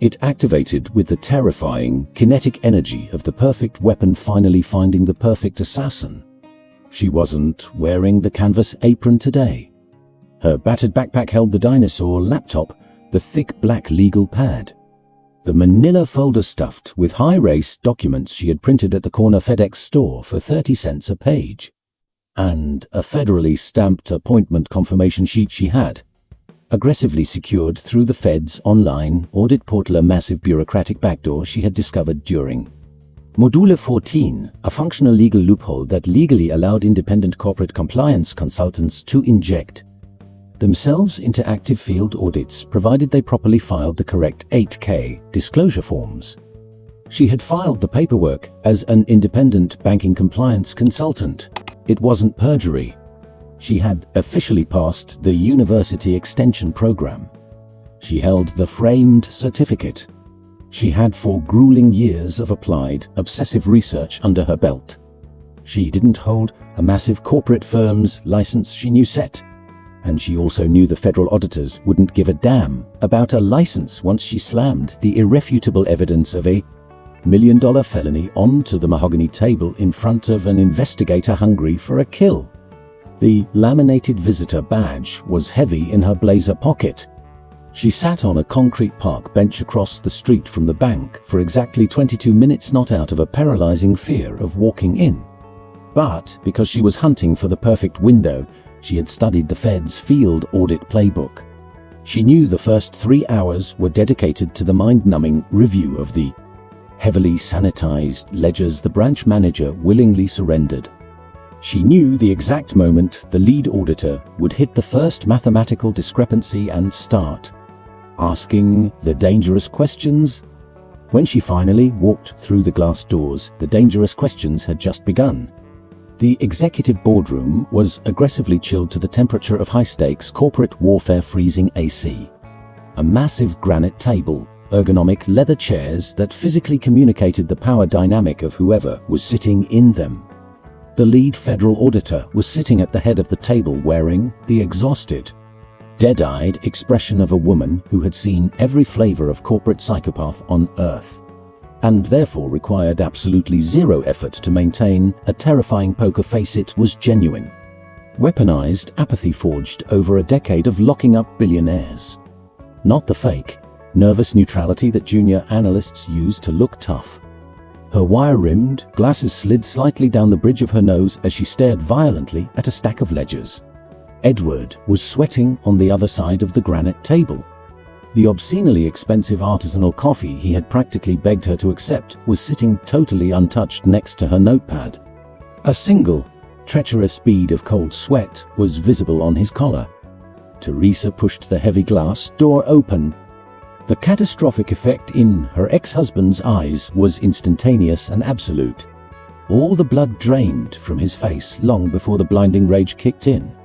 S1: it activated with the terrifying, kinetic energy of the perfect weapon finally finding the perfect assassin. She wasn't wearing the canvas apron today. Her battered backpack held the dinosaur laptop, the thick black legal pad, the manila folder stuffed with high-res documents she had printed at the corner FedEx store for 30 cents a page, and a federally stamped appointment confirmation sheet she had aggressively secured through the Fed's online audit portal, a massive bureaucratic backdoor she had discovered during Module 14, a functional legal loophole that legally allowed independent corporate compliance consultants to inject themselves into active field audits, provided they properly filed the correct 8K disclosure forms. She had filed the paperwork as an independent banking compliance consultant. It wasn't perjury. She had officially passed the university extension program. She held the framed certificate. She had 4 grueling years of applied, obsessive research under her belt. She didn't hold a massive corporate firm's license, she knew set. And she also knew the federal auditors wouldn't give a damn about a license once she slammed the irrefutable evidence of a $1 million felony onto the mahogany table in front of an investigator hungry for a kill. The laminated visitor badge was heavy in her blazer pocket. She sat on a concrete park bench across the street from the bank for exactly 22 minutes, not out of a paralyzing fear of walking in, but because she was hunting for the perfect window. She had studied the Fed's field audit playbook. She knew the first 3 hours were dedicated to the mind-numbing review of the heavily sanitized ledgers the branch manager willingly surrendered. She knew the exact moment the lead auditor would hit the first mathematical discrepancy and start asking the dangerous questions. When she finally walked through the glass doors, the dangerous questions had just begun. The executive boardroom was aggressively chilled to the temperature of high-stakes corporate warfare, freezing AC. A massive granite table, ergonomic leather chairs that physically communicated the power dynamic of whoever was sitting in them. The lead federal auditor was sitting at the head of the table wearing the exhausted, dead-eyed expression of a woman who had seen every flavor of corporate psychopath on Earth, and therefore required absolutely zero effort to maintain a terrifying poker face. It was genuine, weaponized apathy forged over a decade of locking up billionaires. Not the fake, nervous neutrality that junior analysts use to look tough. Her wire-rimmed glasses slid slightly down the bridge of her nose as she stared violently at a stack of ledgers. Edward was sweating on the other side of the granite table. The obscenely expensive artisanal coffee he had practically begged her to accept was sitting totally untouched next to her notepad. A single, treacherous bead of cold sweat was visible on his collar. Teresa pushed the heavy glass door open. The catastrophic effect in her ex-husband's eyes was instantaneous and absolute. All the blood drained from his face long before the blinding rage kicked in.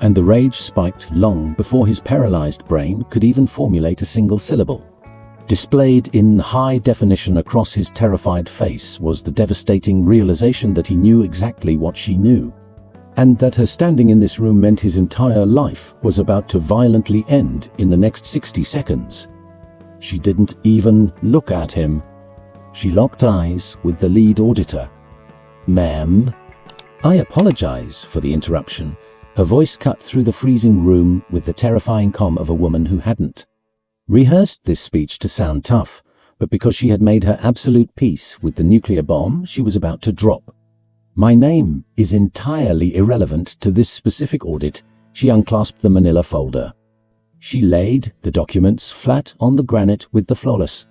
S1: And the rage spiked long before his paralyzed brain could even formulate a single syllable. Displayed in high definition across his terrified face was the devastating realization that he knew exactly what she knew, and that her standing in this room meant his entire life was about to violently end in the next 60 seconds. She didn't even look at him. She locked eyes with the lead auditor. "Ma'am, I apologize for the interruption." Her voice cut through the freezing room with the terrifying calm of a woman who hadn't rehearsed this speech to sound tough, but because she had made her absolute peace with the nuclear bomb she was about to drop. "My name is entirely irrelevant to this specific audit." She unclasped the manila folder. She laid the documents flat on the granite with the flawless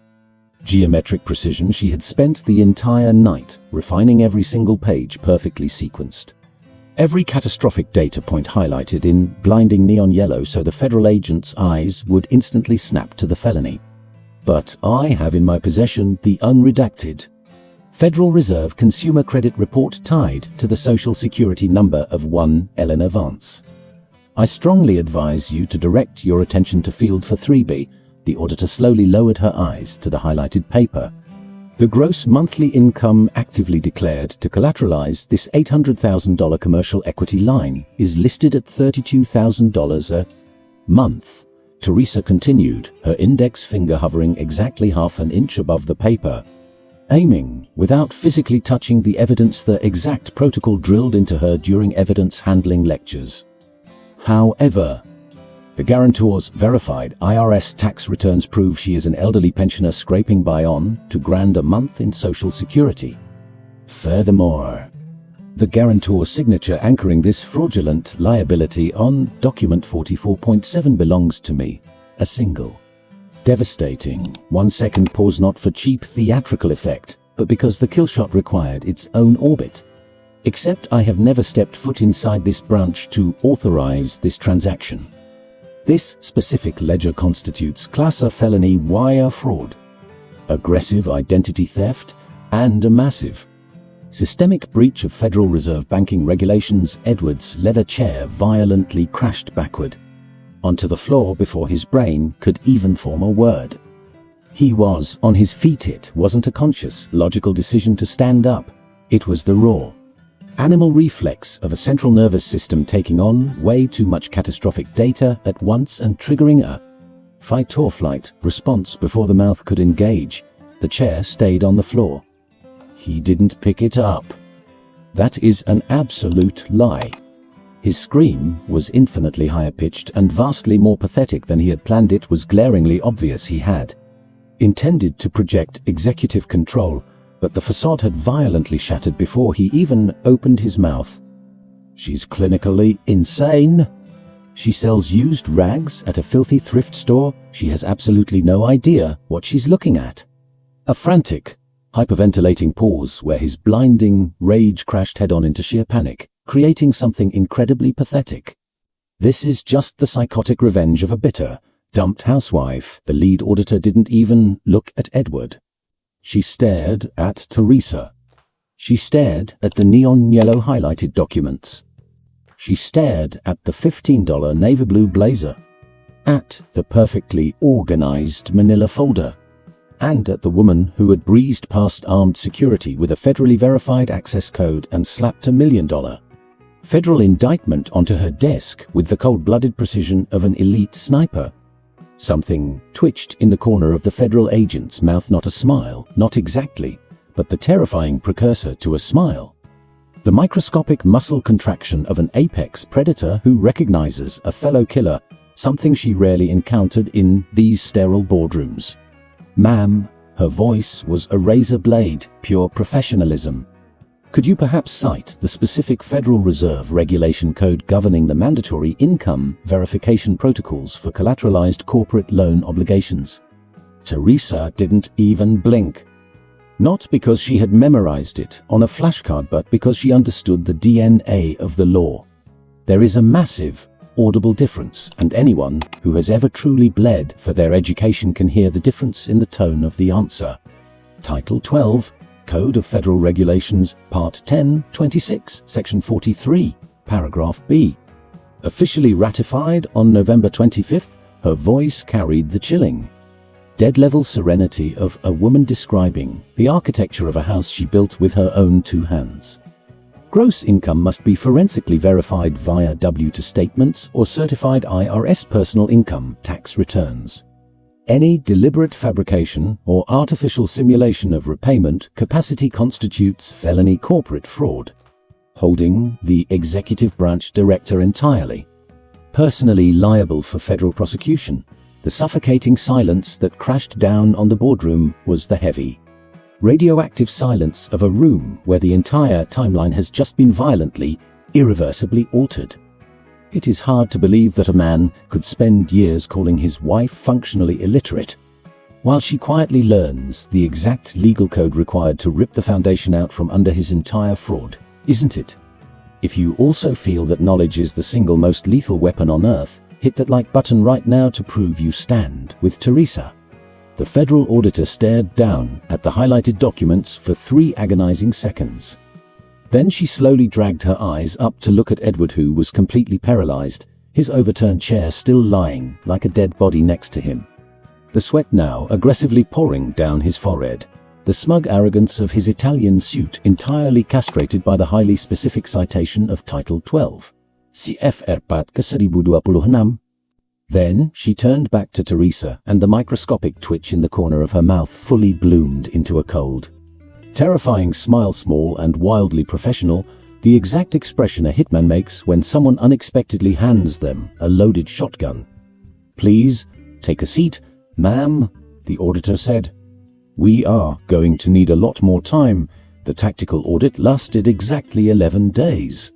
S1: geometric precision she had spent the entire night refining, every single page perfectly sequenced. Every catastrophic data point highlighted in blinding neon yellow so the federal agent's eyes would instantly snap to the felony. "But I have in my possession the unredacted Federal Reserve Consumer Credit Report tied to the Social Security number of one Eleanor Vance. I strongly advise you to direct your attention to field for 3B." The auditor slowly lowered her eyes to the highlighted paper. "The gross monthly income actively declared to collateralize this $800,000 commercial equity line is listed at $32,000 a month." Teresa continued, her index finger hovering exactly half an inch above the paper, aiming without physically touching the evidence, the exact protocol drilled into her during evidence handling lectures. "However, the guarantor's verified IRS tax returns prove she is an elderly pensioner scraping by on $2,000 a month in Social Security. Furthermore, the guarantor's signature anchoring this fraudulent liability on document 44.7 belongs to me, a single. Devastating 1 second pause, not for cheap theatrical effect, but because the killshot required its own orbit. Except I have never stepped foot inside this branch to authorize this transaction. This specific ledger constitutes class A felony wire fraud, aggressive identity theft, and a massive systemic breach of Federal Reserve banking regulations. Edward's leather chair violently crashed backward onto the floor before his brain could even form a word. He was on his feet. It wasn't a conscious, logical decision to stand up. It was the raw animal reflex of a central nervous system taking on way too much catastrophic data at once and triggering a fight or flight response before the mouth could engage. The chair stayed on the floor. He didn't pick it up. That is an absolute lie. His scream was infinitely higher pitched and vastly more pathetic than he had planned. It was glaringly obvious he had intended to project executive control, but the facade had violently shattered before he even opened his mouth. She's clinically insane. She sells used rags at a filthy thrift store. She has absolutely no idea what she's looking at. A frantic, hyperventilating pause where his blinding rage crashed head-on into sheer panic, creating something incredibly pathetic. This is just the psychotic revenge of a bitter, dumped housewife. The lead auditor didn't even look at Edward. She stared at Teresa. She stared at the neon yellow highlighted documents. She stared at the $15 navy blue blazer, at the perfectly organized manila folder, and at the woman who had breezed past armed security with a federally verified access code and slapped $1 million federal indictment onto her desk with the cold-blooded precision of an elite sniper. Something twitched in the corner of the federal agent's mouth. Not a smile, not exactly, but the terrifying precursor to a smile. The microscopic muscle contraction of an apex predator who recognizes a fellow killer, something she rarely encountered in these sterile boardrooms. Ma'am, her voice was a razor blade, pure professionalism. Could you perhaps cite the specific Federal Reserve regulation code governing the mandatory income verification protocols for collateralized corporate loan obligations? Teresa didn't even blink. Not because she had memorized it on a flashcard, but because she understood the DNA of the law. There is a massive, audible difference, and anyone who has ever truly bled for their education can hear the difference in the tone of the answer. Title 12, Code of Federal Regulations, Part 10, 26, Section 43, Paragraph B. Officially ratified on November 25th, her voice carried the chilling, dead-level serenity of a woman describing the architecture of a house she built with her own 2 hands. Gross income must be forensically verified via W-2 statements or certified IRS personal income tax returns. Any deliberate fabrication or artificial simulation of repayment capacity constitutes felony corporate fraud, holding the executive branch director entirely personally liable for federal prosecution. The suffocating silence that crashed down on the boardroom was the heavy, radioactive silence of a room where the entire timeline has just been violently, irreversibly altered. It is hard to believe that a man could spend years calling his wife functionally illiterate, while she quietly learns the exact legal code required to rip the foundation out from under his entire fraud, isn't it? If you also feel that knowledge is the single most lethal weapon on earth, hit that like button right now to prove you stand with Teresa. The federal auditor stared down at the highlighted documents for 3 agonizing seconds. Then she slowly dragged her eyes up to look at Edward, who was completely paralyzed, his overturned chair still lying like a dead body next to him. The sweat now aggressively pouring down his forehead, the smug arrogance of his Italian suit entirely castrated by the highly specific citation of Title 12. CFR Patka 1026. Then she turned back to Teresa, and the microscopic twitch in the corner of her mouth fully bloomed into a cold, terrifying smile, small and wildly professional, the exact expression a hitman makes when someone unexpectedly hands them a loaded shotgun. "Please, take a seat, ma'am," the auditor said. "We are going to need a lot more time. The tactical audit lasted exactly 11 days.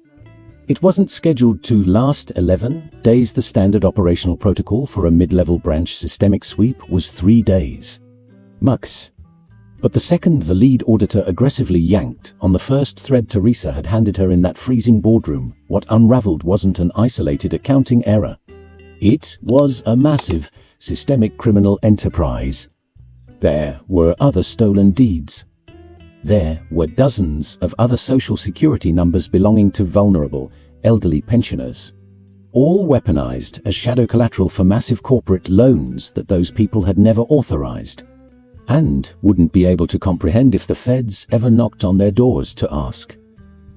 S1: It wasn't scheduled to last 11 days. The standard operational protocol for a mid-level branch systemic sweep was 3 days. Max. But the second the lead auditor aggressively yanked on the first thread Teresa had handed her in that freezing boardroom, what unraveled wasn't an isolated accounting error. It was a massive, systemic criminal enterprise. There were other stolen deeds. There were dozens of other social security numbers belonging to vulnerable, elderly pensioners, all weaponized as shadow collateral for massive corporate loans that those people had never authorized, and wouldn't be able to comprehend if the feds ever knocked on their doors to ask.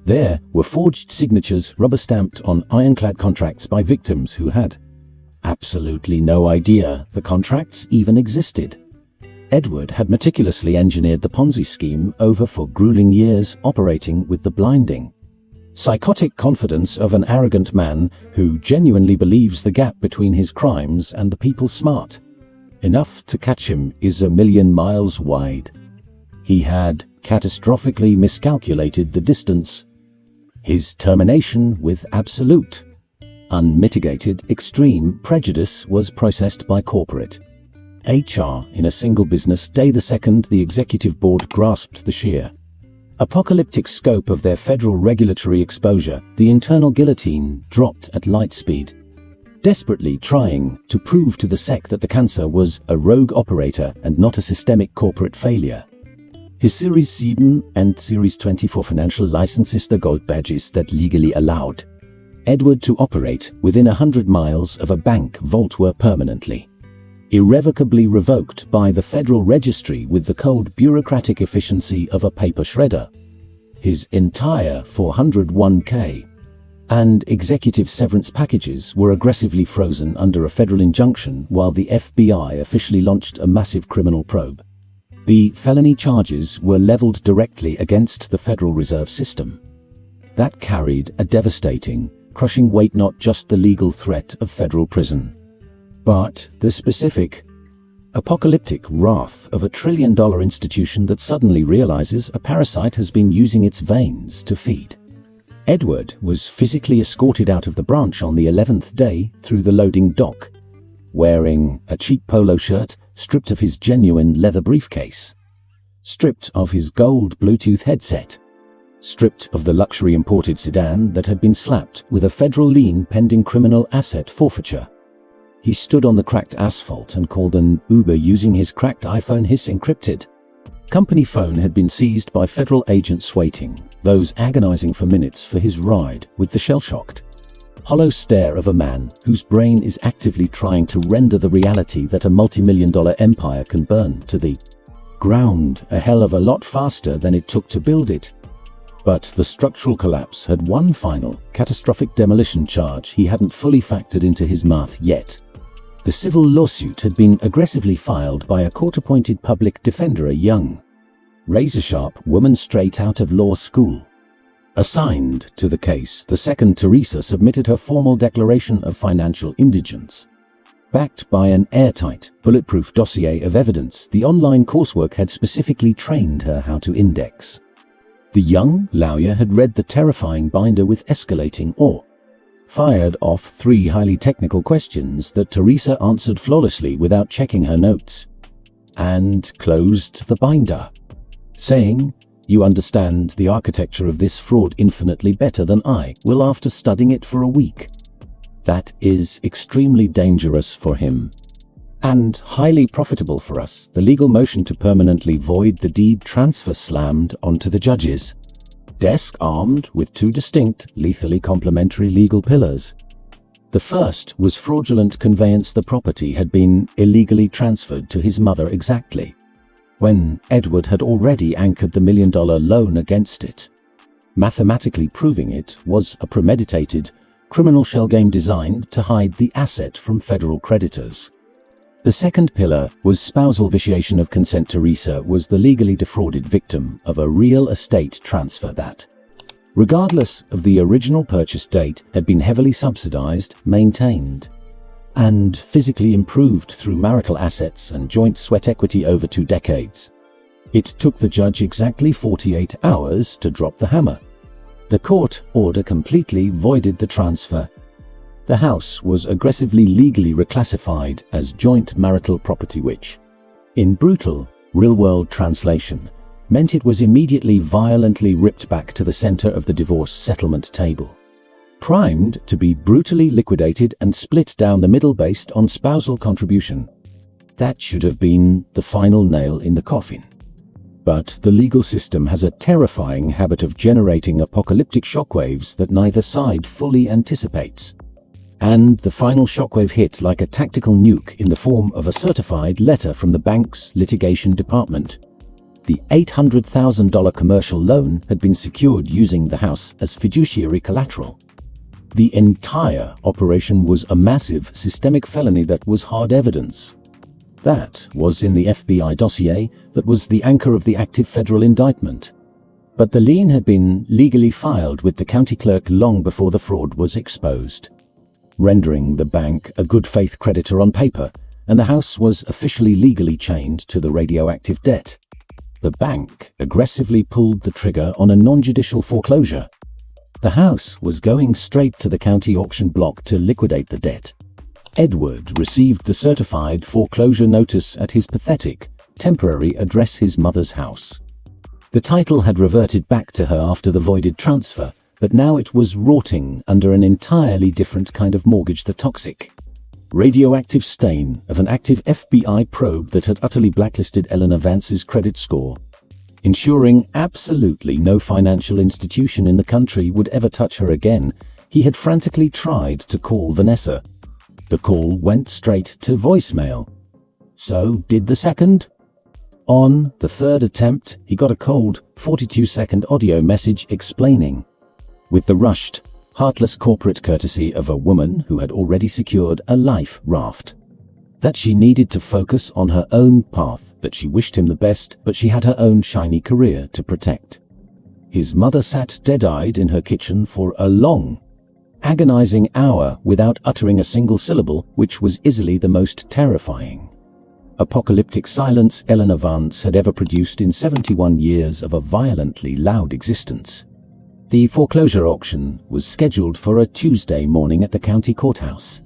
S1: There were forged signatures rubber-stamped on ironclad contracts by victims who had absolutely no idea the contracts even existed. Edward had meticulously engineered the Ponzi scheme over for grueling years, operating with the blinding, psychotic confidence of an arrogant man who genuinely believes the gap between his crimes and the people smart enough to catch him is a million miles wide. He had catastrophically miscalculated the distance. His termination with absolute, unmitigated, extreme prejudice was processed by corporate HR in a single business day the second the executive board grasped the sheer apocalyptic scope of their federal regulatory exposure. The internal guillotine dropped at light speed, desperately trying to prove to the SEC that the cancer was a rogue operator and not a systemic corporate failure. His Series 7 and Series 24 financial licenses, the gold badges that legally allowed Edward to operate within 100 miles of a bank vault, were permanently, irrevocably revoked by the Federal Registry with the cold bureaucratic efficiency of a paper shredder. His entire 401k and executive severance packages were aggressively frozen under a federal injunction while the FBI officially launched a massive criminal probe. The felony charges were leveled directly against the Federal Reserve System. That carried a devastating, crushing weight, not just the legal threat of federal prison, but the specific, apocalyptic wrath of a trillion-dollar institution that suddenly realizes a parasite has been using its veins to feed. Edward was physically escorted out of the branch on the 11th day through the loading dock, wearing a cheap polo shirt, stripped of his genuine leather briefcase, stripped of his gold Bluetooth headset, stripped of the luxury imported sedan that had been slapped with a federal lien pending criminal asset forfeiture. He stood on the cracked asphalt and called an Uber using his cracked iPhone. His encrypted company phone had been seized by federal agents waiting, those agonizing for minutes for his ride, with the shell-shocked, hollow stare of a man whose brain is actively trying to render the reality that a multi-million-dollar empire can burn to the ground a hell of a lot faster than it took to build it. But the structural collapse had one final, catastrophic demolition charge he hadn't fully factored into his math yet. The civil lawsuit had been aggressively filed by a court-appointed public defender, a young, razor-sharp woman straight out of law school. Assigned to the case, the second Teresa submitted her formal declaration of financial indigence. Backed by an airtight, bulletproof dossier of evidence, the online coursework had specifically trained her how to index. The young lawyer had read the terrifying binder with escalating awe, fired off 3 highly technical questions that Teresa answered flawlessly without checking her notes, and closed the binder, saying, "You understand the architecture of this fraud infinitely better than I will after studying it for a week. That is extremely dangerous for him, and highly profitable for us." The legal motion to permanently void the deed transfer slammed onto the judge's desk, armed with 2 distinct, lethally complementary legal pillars. The first was fraudulent conveyance. The property had been illegally transferred to his mother exactly when Edward had already anchored the $1 million loan against it, mathematically proving it was a premeditated, criminal shell game designed to hide the asset from federal creditors. The second pillar was spousal vitiation of consent. Teresa was the legally defrauded victim of a real estate transfer that, regardless of the original purchase date, had been heavily subsidized, maintained, and physically improved through marital assets and joint sweat equity over 2 decades. It took the judge exactly 48 hours to drop the hammer. The court order completely voided the transfer. The house was aggressively legally reclassified as joint marital property, which, in brutal, real-world translation, meant it was immediately violently ripped back to the center of the divorce settlement table, primed to be brutally liquidated and split down the middle based on spousal contribution. That should have been the final nail in the coffin. But the legal system has a terrifying habit of generating apocalyptic shockwaves that neither side fully anticipates. And the final shockwave hit like a tactical nuke in the form of a certified letter from the bank's litigation department. The $800,000 commercial loan had been secured using the house as fiduciary collateral. The entire operation was a massive systemic felony that was hard evidence. That was in the FBI dossier that was the anchor of the active federal indictment. But the lien had been legally filed with the county clerk long before the fraud was exposed, rendering the bank a good faith creditor on paper, and the house was officially legally chained to the radioactive debt. The bank aggressively pulled the trigger on a non-judicial foreclosure. The house was going straight to the county auction block to liquidate the debt. Edward received the certified foreclosure notice at his pathetic, temporary address, his mother's house. The title had reverted back to her after the voided transfer, but now it was rotting under an entirely different kind of mortgage, the toxic, radioactive stain of an active FBI probe that had utterly blacklisted Eleanor Vance's credit score, ensuring absolutely no financial institution in the country would ever touch her again. He had frantically tried to call Vanessa. The call went straight to voicemail. So did the second. On the third attempt, he got a cold, 42-second audio message explaining, with the rushed, heartless corporate courtesy of a woman who had already secured a life raft, that she needed to focus on her own path, that she wished him the best, but she had her own shiny career to protect. His mother sat dead-eyed in her kitchen for a long, agonizing hour without uttering a single syllable, which was easily the most terrifying, apocalyptic silence Eleanor Vance had ever produced in 71 years of a violently loud existence. The foreclosure auction was scheduled for a Tuesday morning at the county courthouse.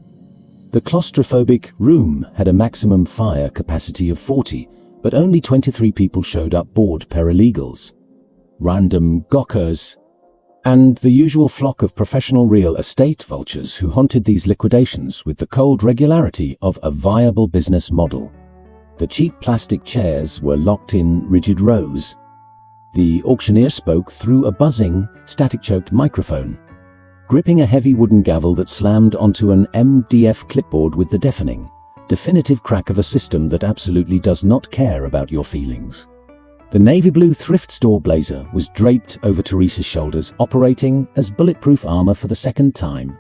S1: The claustrophobic room had a maximum fire capacity of 40, but only 23 people showed up: bored paralegals, random gawkers, and the usual flock of professional real estate vultures who haunted these liquidations with the cold regularity of a viable business model. The cheap plastic chairs were locked in rigid rows. The auctioneer spoke through a buzzing, static-choked microphone, gripping a heavy wooden gavel that slammed onto an MDF clipboard with the deafening, definitive crack of a system that absolutely does not care about your feelings. The navy blue thrift store blazer was draped over Teresa's shoulders, operating as bulletproof armor for the second time.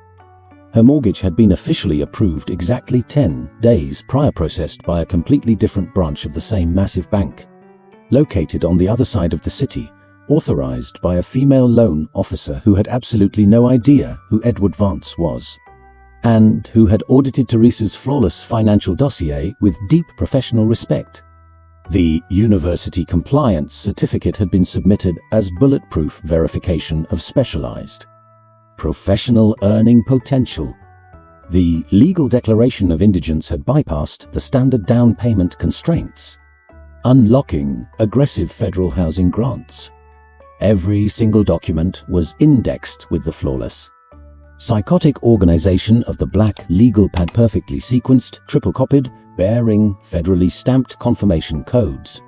S1: Her mortgage had been officially approved exactly 10 days prior, processed by a completely different branch of the same massive bank, located on the other side of the city, authorized by a female loan officer who had absolutely no idea who Edward Vance was, and who had audited Teresa's flawless financial dossier with deep professional respect. The university compliance certificate had been submitted as bulletproof verification of specialized professional earning potential. The legal declaration of indigence had bypassed the standard down payment constraints, unlocking aggressive federal housing grants. Every single document was indexed with the flawless, psychotic organization of the black legal pad, perfectly sequenced, triple-copied, bearing federally stamped confirmation codes.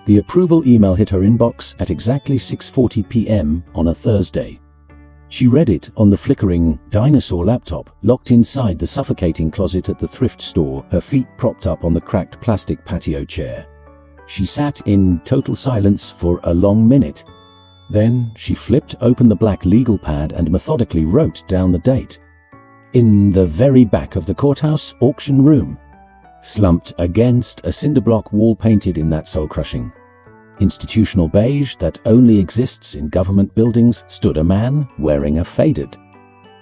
S1: The approval email hit her inbox at exactly 6:40 p.m. on a Thursday. She read it on the flickering dinosaur laptop locked inside the suffocating closet at the thrift store, her feet propped up on the cracked plastic patio chair. She sat in total silence for a long minute. Then she flipped open the black legal pad and methodically wrote down the date. In the very back of the courthouse auction room, slumped against a cinder block wall painted in that soul-crushing institutional beige that only exists in government buildings, stood a man wearing a faded,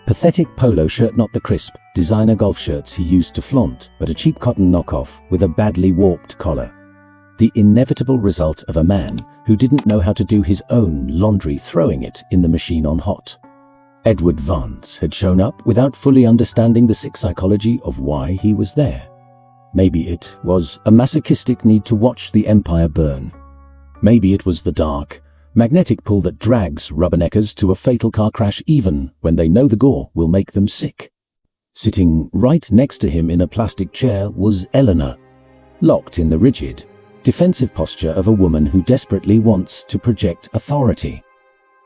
S1: pathetic polo shirt, not the crisp, designer golf shirts he used to flaunt, but a cheap cotton knockoff with a badly warped collar. The inevitable result of a man who didn't know how to do his own laundry, throwing it in the machine on hot. Edward Vance had shown up without fully understanding the sick psychology of why he was there. Maybe it was a masochistic need to watch the empire burn. Maybe it was the dark, magnetic pull that drags rubberneckers to a fatal car crash even when they know the gore will make them sick. Sitting right next to him in a plastic chair was Eleanor, locked in the rigid, defensive posture of a woman who desperately wants to project authority,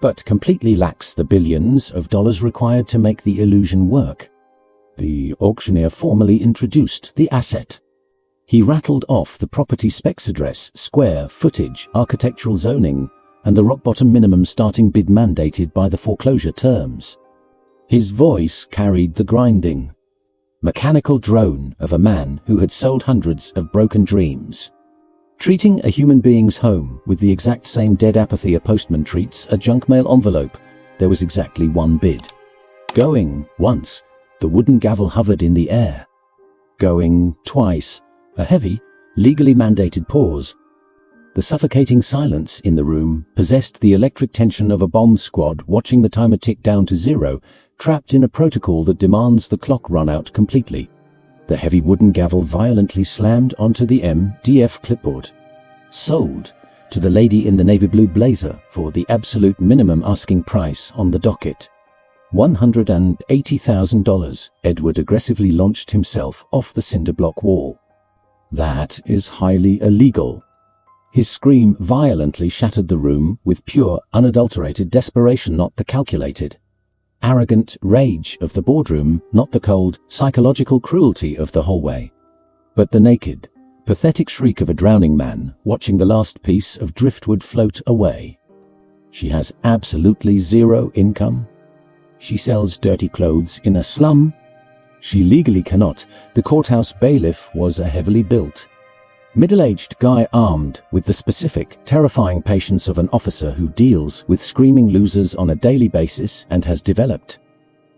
S1: but completely lacks the billions of dollars required to make the illusion work. The auctioneer formally introduced the asset. He rattled off the property specs: address, square footage, architectural zoning, and the rock-bottom minimum starting bid mandated by the foreclosure terms. His voice carried the grinding, mechanical drone of a man who had sold hundreds of broken dreams. Treating a human being's home with the exact same dead apathy a postman treats a junk mail envelope, there was exactly one bid. Going once, the wooden gavel hovered in the air. Going twice, a heavy, legally mandated pause. The suffocating silence in the room possessed the electric tension of a bomb squad watching the timer tick down to zero, trapped in a protocol that demands the clock run out completely. The heavy wooden gavel violently slammed onto the MDF clipboard. Sold to the lady in the navy blue blazer for the absolute minimum asking price on the docket. $180,000. Edward aggressively launched himself off the cinder block wall. That is highly illegal. His scream violently shattered the room with pure, unadulterated desperation, not the calculated, arrogant rage of the boardroom, not the cold, psychological cruelty of the hallway, but the naked, pathetic shriek of a drowning man watching the last piece of driftwood float away. She has absolutely zero income. She sells dirty clothes in a slum. She legally cannot. The courthouse bailiff was a heavily built, middle-aged guy armed with the specific, terrifying patience of an officer who deals with screaming losers on a daily basis and has developed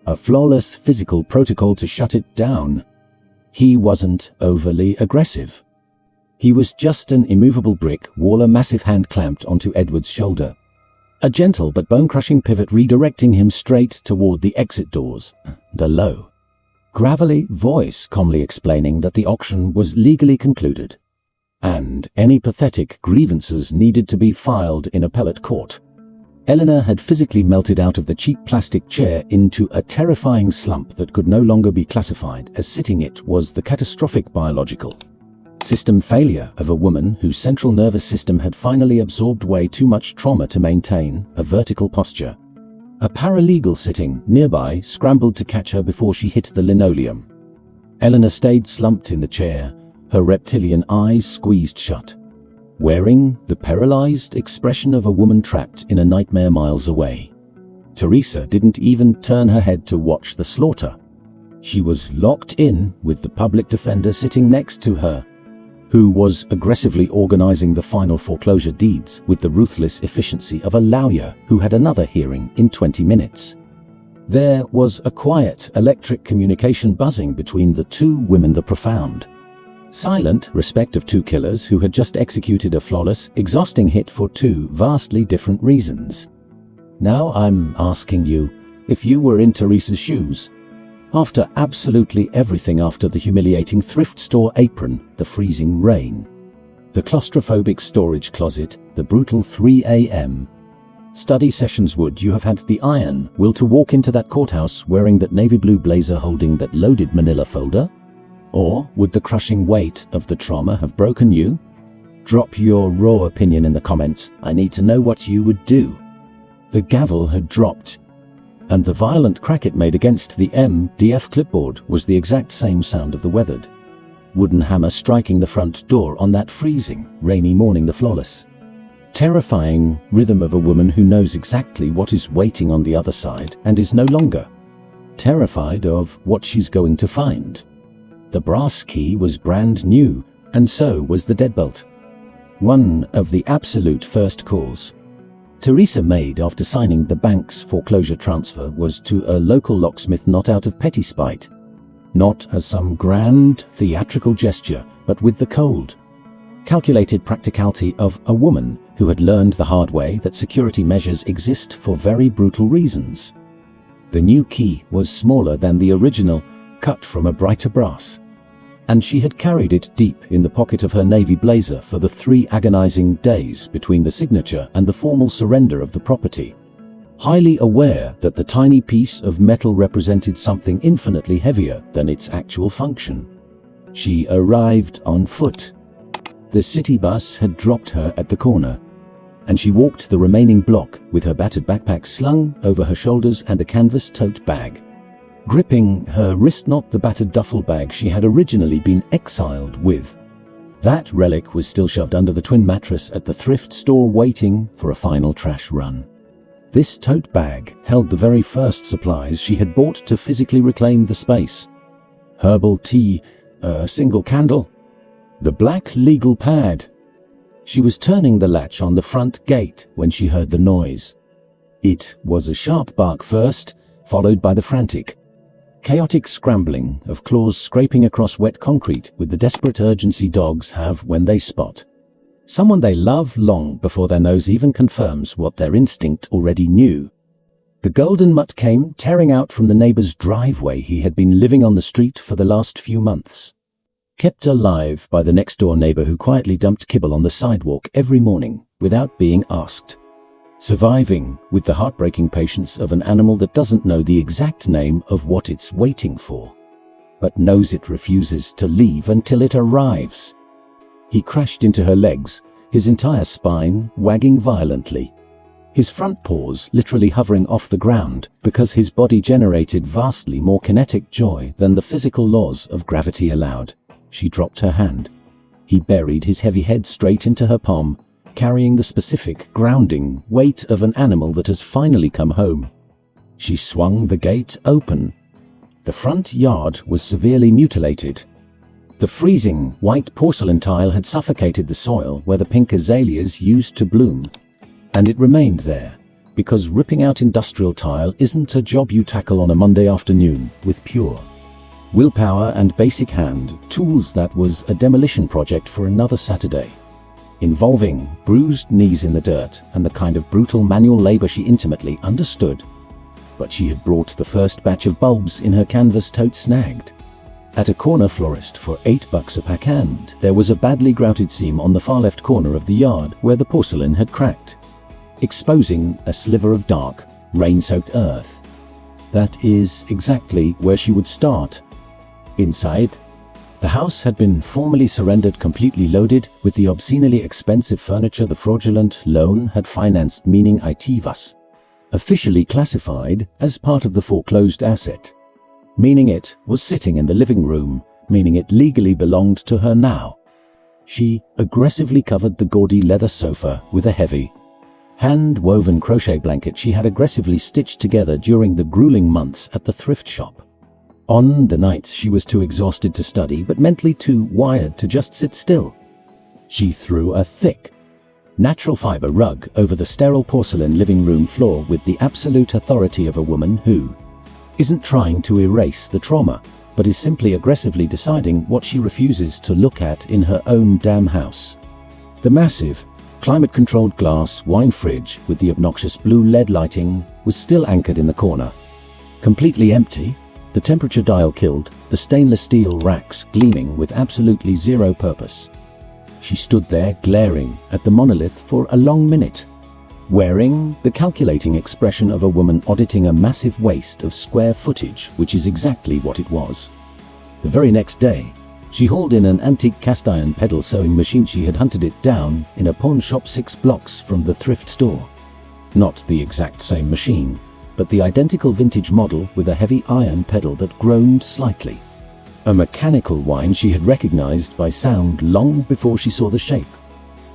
S1: a flawless physical protocol to shut it down. He wasn't overly aggressive. He was just an immovable brick wall, a massive hand clamped onto Edward's shoulder. A gentle but bone-crushing pivot redirecting him straight toward the exit doors, and a low, gravelly voice calmly explaining that the auction was legally concluded, and any pathetic grievances needed to be filed in appellate court. Eleanor had physically melted out of the cheap plastic chair into a terrifying slump that could no longer be classified as sitting. It was the catastrophic biological system failure of a woman whose central nervous system had finally absorbed way too much trauma to maintain a vertical posture. A paralegal sitting nearby scrambled to catch her before she hit the linoleum. Eleanor stayed slumped in the chair, her reptilian eyes squeezed shut, wearing the paralyzed expression of a woman trapped in a nightmare miles away. Teresa didn't even turn her head to watch the slaughter. She was locked in with the public defender sitting next to her, who was aggressively organizing the final foreclosure deeds with the ruthless efficiency of a lawyer who had another hearing in 20 minutes. There was a quiet electric communication buzzing between the two women, the profound, silent respect of two killers who had just executed a flawless, exhausting hit for two vastly different reasons. Now I'm asking you, if you were in Teresa's shoes, after absolutely everything, after the humiliating thrift store apron, the freezing rain, the claustrophobic storage closet, the brutal 3 a.m. study sessions, would you have had the iron will to walk into that courthouse wearing that navy blue blazer holding that loaded manila folder? Or would the crushing weight of the trauma have broken you? Drop your raw opinion in the comments. I need to know what you would do. The gavel had dropped, and the violent crack it made against the MDF clipboard was the exact same sound of the weathered wooden hammer striking the front door on that freezing, rainy morning. The flawless, terrifying rhythm of a woman who knows exactly what is waiting on the other side and is no longer terrified of what she's going to find. The brass key was brand new, and so was the deadbolt. One of the absolute first calls Teresa made after signing the bank's foreclosure transfer was to a local locksmith, not out of petty spite, not as some grand theatrical gesture, but with the cold, calculated practicality of a woman who had learned the hard way that security measures exist for very brutal reasons. The new key was smaller than the original, cut from a brighter brass, and she had carried it deep in the pocket of her navy blazer for the 3 agonizing days between the signature and the formal surrender of the property, highly aware that the tiny piece of metal represented something infinitely heavier than its actual function. She arrived on foot. The city bus had dropped her at the corner, and she walked the remaining block with her battered backpack slung over her shoulders and a canvas tote bag. Gripping her wrist knot the battered duffel bag she had originally been exiled with. That relic was still shoved under the twin mattress at the thrift store waiting for a final trash run. This tote bag held the very first supplies she had bought to physically reclaim the space. Herbal tea, a single candle, the black legal pad. She was turning the latch on the front gate when she heard the noise. It was a sharp bark first, followed by the frantic, chaotic scrambling of claws scraping across wet concrete with the desperate urgency dogs have when they spot someone they love long before their nose even confirms what their instinct already knew. The golden mutt came tearing out from the neighbor's driveway he had been living on the street for the last few months. Kept alive by the next-door neighbor who quietly dumped kibble on the sidewalk every morning without being asked. Surviving with the heartbreaking patience of an animal that doesn't know the exact name of what it's waiting for, but knows it refuses to leave until it arrives. He crashed into her legs, his entire spine wagging violently, his front paws literally hovering off the ground because his body generated vastly more kinetic joy than the physical laws of gravity allowed. She dropped her hand. He buried his heavy head straight into her palm, carrying the specific, grounding weight of an animal that has finally come home. She swung the gate open. The front yard was severely mutilated. The freezing, white porcelain tile had suffocated the soil where the pink azaleas used to bloom. And it remained there, because ripping out industrial tile isn't a job you tackle on a Monday afternoon with pure willpower and basic hand tools. That was a demolition project for another Saturday, involving bruised knees in the dirt and the kind of brutal manual labor she intimately understood. But she had brought the first batch of bulbs in her canvas tote snagged at a corner florist for $8 a pack, and there was a badly grouted seam on the far left corner of the yard where the porcelain had cracked, exposing a sliver of dark, rain-soaked earth. That is exactly where she would start. Inside, the house had been formally surrendered, completely loaded with the obscenely expensive furniture the fraudulent loan had financed, meaning it was officially classified as part of the foreclosed asset, meaning it was sitting in the living room, meaning it legally belonged to her now. She aggressively covered the gaudy leather sofa with a heavy, hand-woven crochet blanket she had aggressively stitched together during the grueling months at the thrift shop. On the nights she was too exhausted to study but mentally too wired to just sit still, she threw a thick, natural fiber rug over the sterile porcelain living room floor with the absolute authority of a woman who isn't trying to erase the trauma, but is simply aggressively deciding what she refuses to look at in her own damn house. The massive, climate-controlled glass wine fridge with the obnoxious blue LED lighting was still anchored in the corner, completely empty, the temperature dial killed, the stainless steel racks gleaming with absolutely zero purpose. She stood there glaring at the monolith for a long minute, wearing the calculating expression of a woman auditing a massive waste of square footage, which is exactly what it was. The very next day, she hauled in an antique cast-iron pedal sewing machine. She had hunted it down in a pawn shop 6 blocks from the thrift store. Not the exact same machine, but the identical vintage model with a heavy iron pedal that groaned slightly. A mechanical whine she had recognized by sound long before she saw the shape.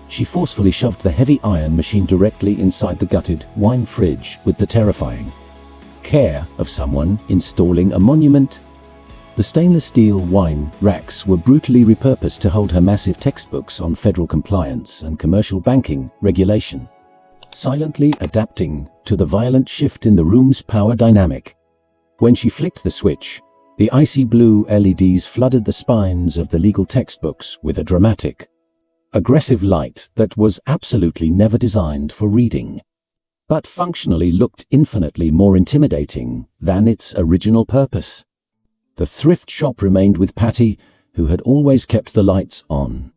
S1: She forcefully shoved the heavy iron machine directly inside the gutted wine fridge with the terrifying care of someone installing a monument. The stainless steel wine racks were brutally repurposed to hold her massive textbooks on federal compliance and commercial banking regulation, silently adapting to the violent shift in the room's power dynamic. When she flicked the switch, the icy blue LEDs flooded the spines of the legal textbooks with a dramatic, aggressive light that was absolutely never designed for reading, but functionally looked infinitely more intimidating than its original purpose. The thrift shop remained with Patty, who had always kept the lights on,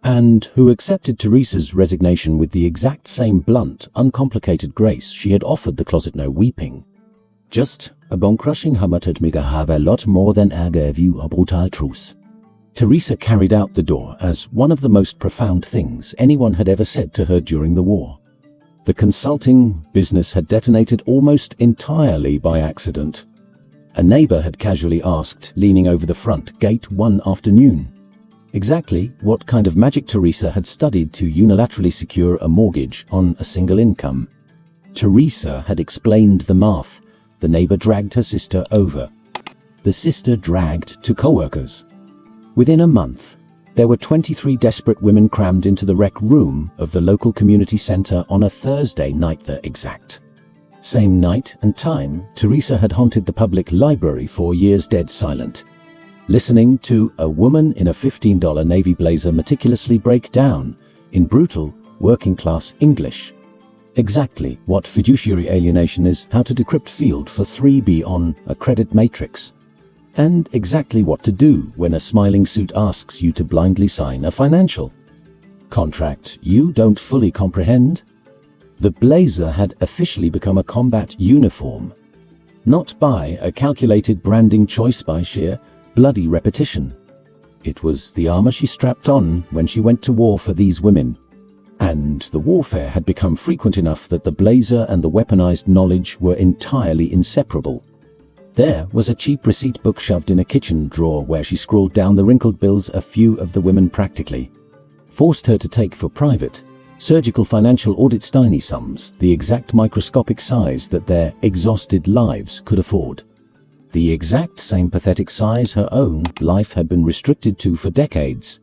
S1: and who accepted Teresa's resignation with the exact same blunt, uncomplicated grace she had offered the closet no weeping. Just a bone-crushing hammertet mig have a lot more than Ärger view a brutal truth. Teresa carried out the door as one of the most profound things anyone had ever said to her during the war. The consulting business had detonated almost entirely by accident. A neighbor had casually asked, leaning over the front gate one afternoon, exactly what kind of magic Teresa had studied to unilaterally secure a mortgage on a single income. Teresa had explained the math. The neighbor dragged her sister over. The sister dragged two co-workers. Within a month, there were 23 desperate women crammed into the rec room of the local community center on a Thursday night. The exact same night and time Teresa had haunted the public library for years, dead silent, listening to a woman in a $15 navy blazer meticulously break down, in brutal, working-class English, exactly what fiduciary alienation is, how to decrypt field for 3B on a credit matrix, and exactly what to do when a smiling suit asks you to blindly sign a financial contract you don't fully comprehend. The blazer had officially become a combat uniform, not by a calculated branding choice by sheer bloody repetition. It was the armor she strapped on when she went to war for these women. And the warfare had become frequent enough that the blazer and the weaponized knowledge were entirely inseparable. There was a cheap receipt book shoved in a kitchen drawer where she scrawled down the wrinkled bills a few of the women practically forced her to take for private, surgical financial audits, tiny sums, the exact microscopic size that their exhausted lives could afford. The exact same pathetic size her own life had been restricted to for decades.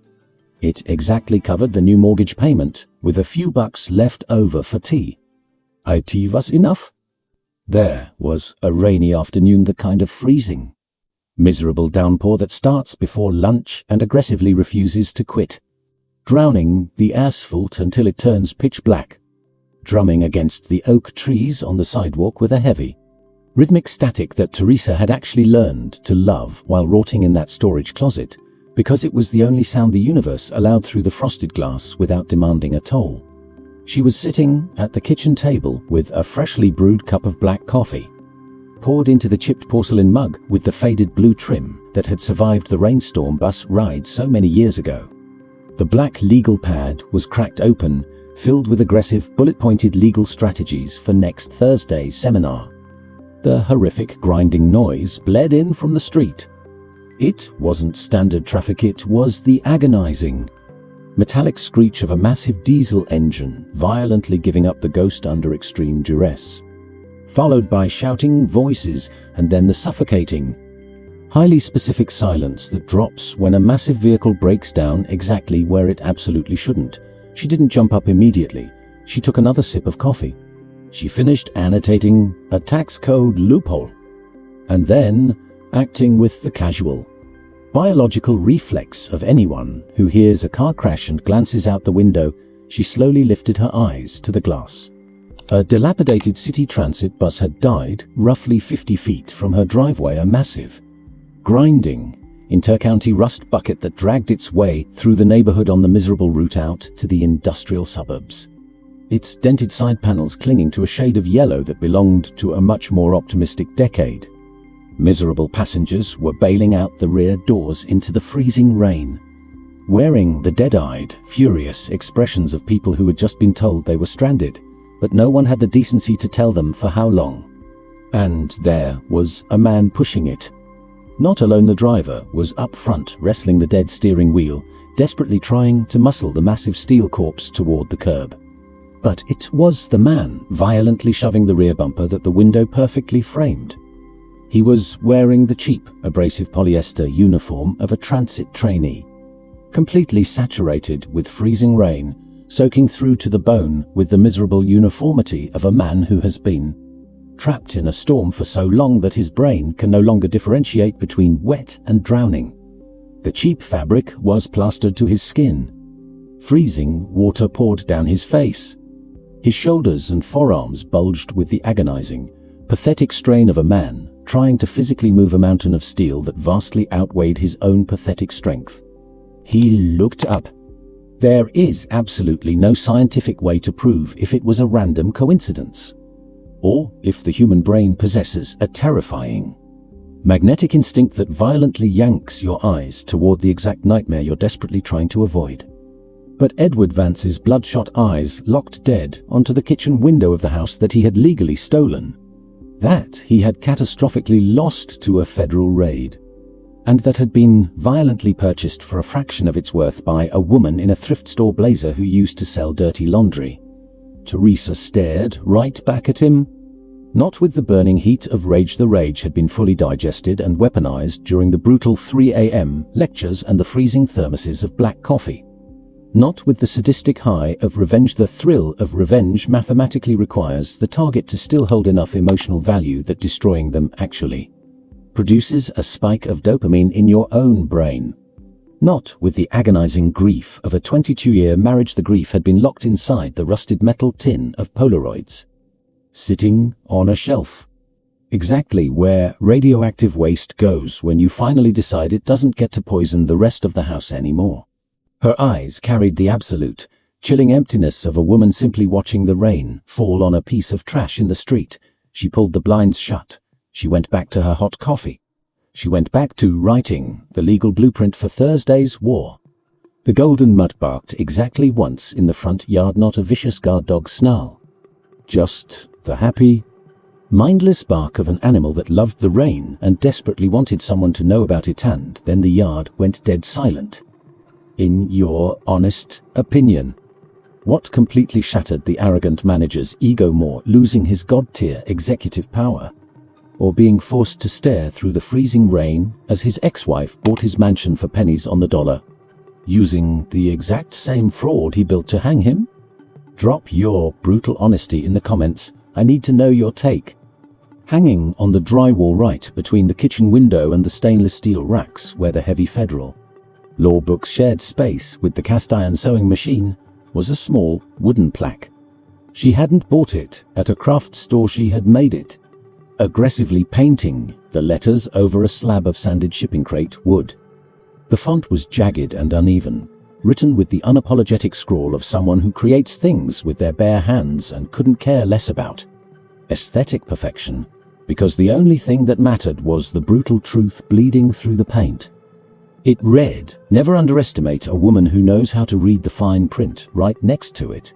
S1: It exactly covered the new mortgage payment, with a few bucks left over for tea. IT was enough. There was a rainy afternoon, the kind of freezing, miserable downpour that starts before lunch and aggressively refuses to quit, drowning the asphalt until it turns pitch black, drumming against the oak trees on the sidewalk with a heavy, rhythmic static that Teresa had actually learned to love while rotting in that storage closet, because it was the only sound the universe allowed through the frosted glass without demanding a toll. She was sitting at the kitchen table with a freshly brewed cup of black coffee, poured into the chipped porcelain mug with the faded blue trim that had survived the rainstorm bus ride so many years ago. The black legal pad was cracked open, filled with aggressive, bullet-pointed legal strategies for next Thursday's seminar. The horrific grinding noise bled in from the street. It wasn't standard traffic, it was the agonizing, metallic screech of a massive diesel engine violently giving up the ghost under extreme duress, followed by shouting voices and then the suffocating, highly specific silence that drops when a massive vehicle breaks down exactly where it absolutely shouldn't. She didn't jump up immediately. She took another sip of coffee. She finished annotating a tax code loophole, and then, acting with the casual, biological reflex of anyone who hears a car crash and glances out the window, she slowly lifted her eyes to the glass. A dilapidated city transit bus had died roughly 50 feet from her driveway, a massive, grinding, inter-county rust bucket that dragged its way through the neighborhood on the miserable route out to the industrial suburbs, its dented side panels clinging to a shade of yellow that belonged to a much more optimistic decade. Miserable passengers were bailing out the rear doors into the freezing rain, wearing the dead-eyed, furious expressions of people who had just been told they were stranded, but no one had the decency to tell them for how long. And there was a man pushing it. Not alone, the driver was up front, wrestling the dead steering wheel, desperately trying to muscle the massive steel corpse toward the curb. But it was the man violently shoving the rear bumper that the window perfectly framed. He was wearing the cheap, abrasive polyester uniform of a transit trainee, completely saturated with freezing rain, soaking through to the bone with the miserable uniformity of a man who has been trapped in a storm for so long that his brain can no longer differentiate between wet and drowning. The cheap fabric was plastered to his skin, Freezing water poured down his face. His shoulders and forearms bulged with the agonizing, pathetic strain of a man trying to physically move a mountain of steel that vastly outweighed his own pathetic strength. He looked up. There is absolutely no scientific way to prove if it was a random coincidence, or if the human brain possesses a terrifying, magnetic instinct that violently yanks your eyes toward the exact nightmare you're desperately trying to avoid. But Edward Vance's bloodshot eyes locked dead onto the kitchen window of the house that he had legally stolen, that he had catastrophically lost to a federal raid, and that had been violently purchased for a fraction of its worth by a woman in a thrift store blazer who used to sell dirty laundry. Teresa stared right back at him, not with the burning heat of rage. The rage had been fully digested and weaponized during the brutal 3 a.m. lectures and the freezing thermoses of black coffee. Not with the sadistic high of revenge. The thrill of revenge mathematically requires the target to still hold enough emotional value that destroying them actually produces a spike of dopamine in your own brain. Not with the agonizing grief of a 22-year marriage. The grief had been locked inside the rusted metal tin of Polaroids, sitting on a shelf, exactly where radioactive waste goes when you finally decide it doesn't get to poison the rest of the house anymore. Her eyes carried the absolute, chilling emptiness of a woman simply watching the rain fall on a piece of trash in the street. She pulled the blinds shut. She went back to her hot coffee. She went back to writing the legal blueprint for Thursday's war. The golden mutt barked exactly once in the front yard, not a vicious guard dog snarl. Just the happy, mindless bark of an animal that loved the rain and desperately wanted someone to know about it. And then the yard went dead silent. In your honest opinion, what completely shattered the arrogant manager's ego more, losing his god-tier executive power, or being forced to stare through the freezing rain as his ex-wife bought his mansion for pennies on the dollar, using the exact same fraud he built to hang him? Drop your brutal honesty in the comments. I need to know your take. Hanging on the drywall right between the kitchen window and the stainless steel racks where the heavy federal law books shared space with the cast iron sewing machine was a small wooden plaque. She hadn't bought it at a craft store. She had made it, aggressively painting the letters over a slab of sanded shipping crate wood. The font was jagged and uneven, written with the unapologetic scrawl of someone who creates things with their bare hands and couldn't care less about aesthetic perfection, because the only thing that mattered was the brutal truth bleeding through the paint. It read, "Never underestimate a woman who knows how to read the fine print." Right next to it,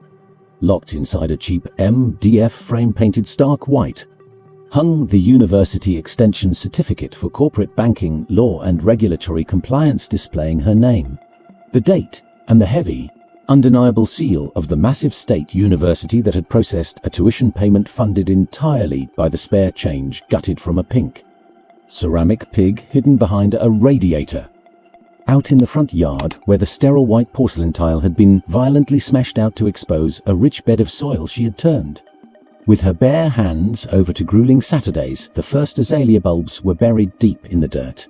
S1: locked inside a cheap MDF frame painted stark white, hung the University Extension Certificate for Corporate Banking, Law and Regulatory Compliance, displaying her name, the date, and the heavy, undeniable seal of the massive state university that had processed a tuition payment funded entirely by the spare change gutted from a pink ceramic pig hidden behind a radiator. Out in the front yard, where the sterile white porcelain tile had been violently smashed out to expose a rich bed of soil, she had turned with her bare hands over to grueling Saturdays. The first azalea bulbs were buried deep in the dirt.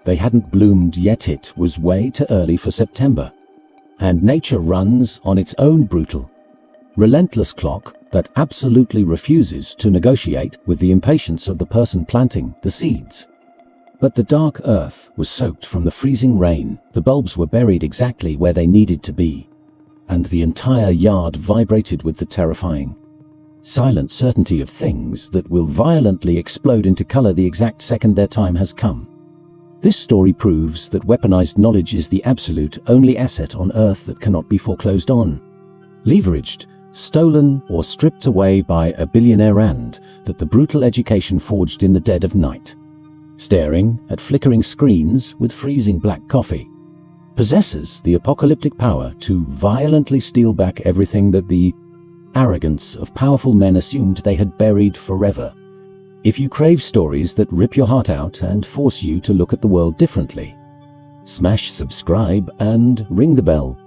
S1: They hadn't bloomed yet. It was way too early for September. And nature runs on its own brutal, relentless clock that absolutely refuses to negotiate with the impatience of the person planting the seeds. But the dark earth was soaked from the freezing rain. The bulbs were buried exactly where they needed to be, and the entire yard vibrated with the terrifying, silent certainty of things that will violently explode into color the exact second their time has come. This story proves that weaponized knowledge is the absolute only asset on Earth that cannot be foreclosed on, leveraged, stolen, or stripped away by a billionaire, and that the brutal education forged in the dead of night, staring at flickering screens with freezing black coffee, possesses the apocalyptic power to violently steal back everything that the arrogance of powerful men assumed they had buried forever. If you crave stories that rip your heart out and force you to look at the world differently, smash subscribe and ring the bell.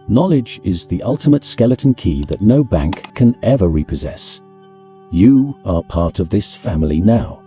S1: Knowledge is the ultimate skeleton key that no bank can ever repossess. You are part of this family now.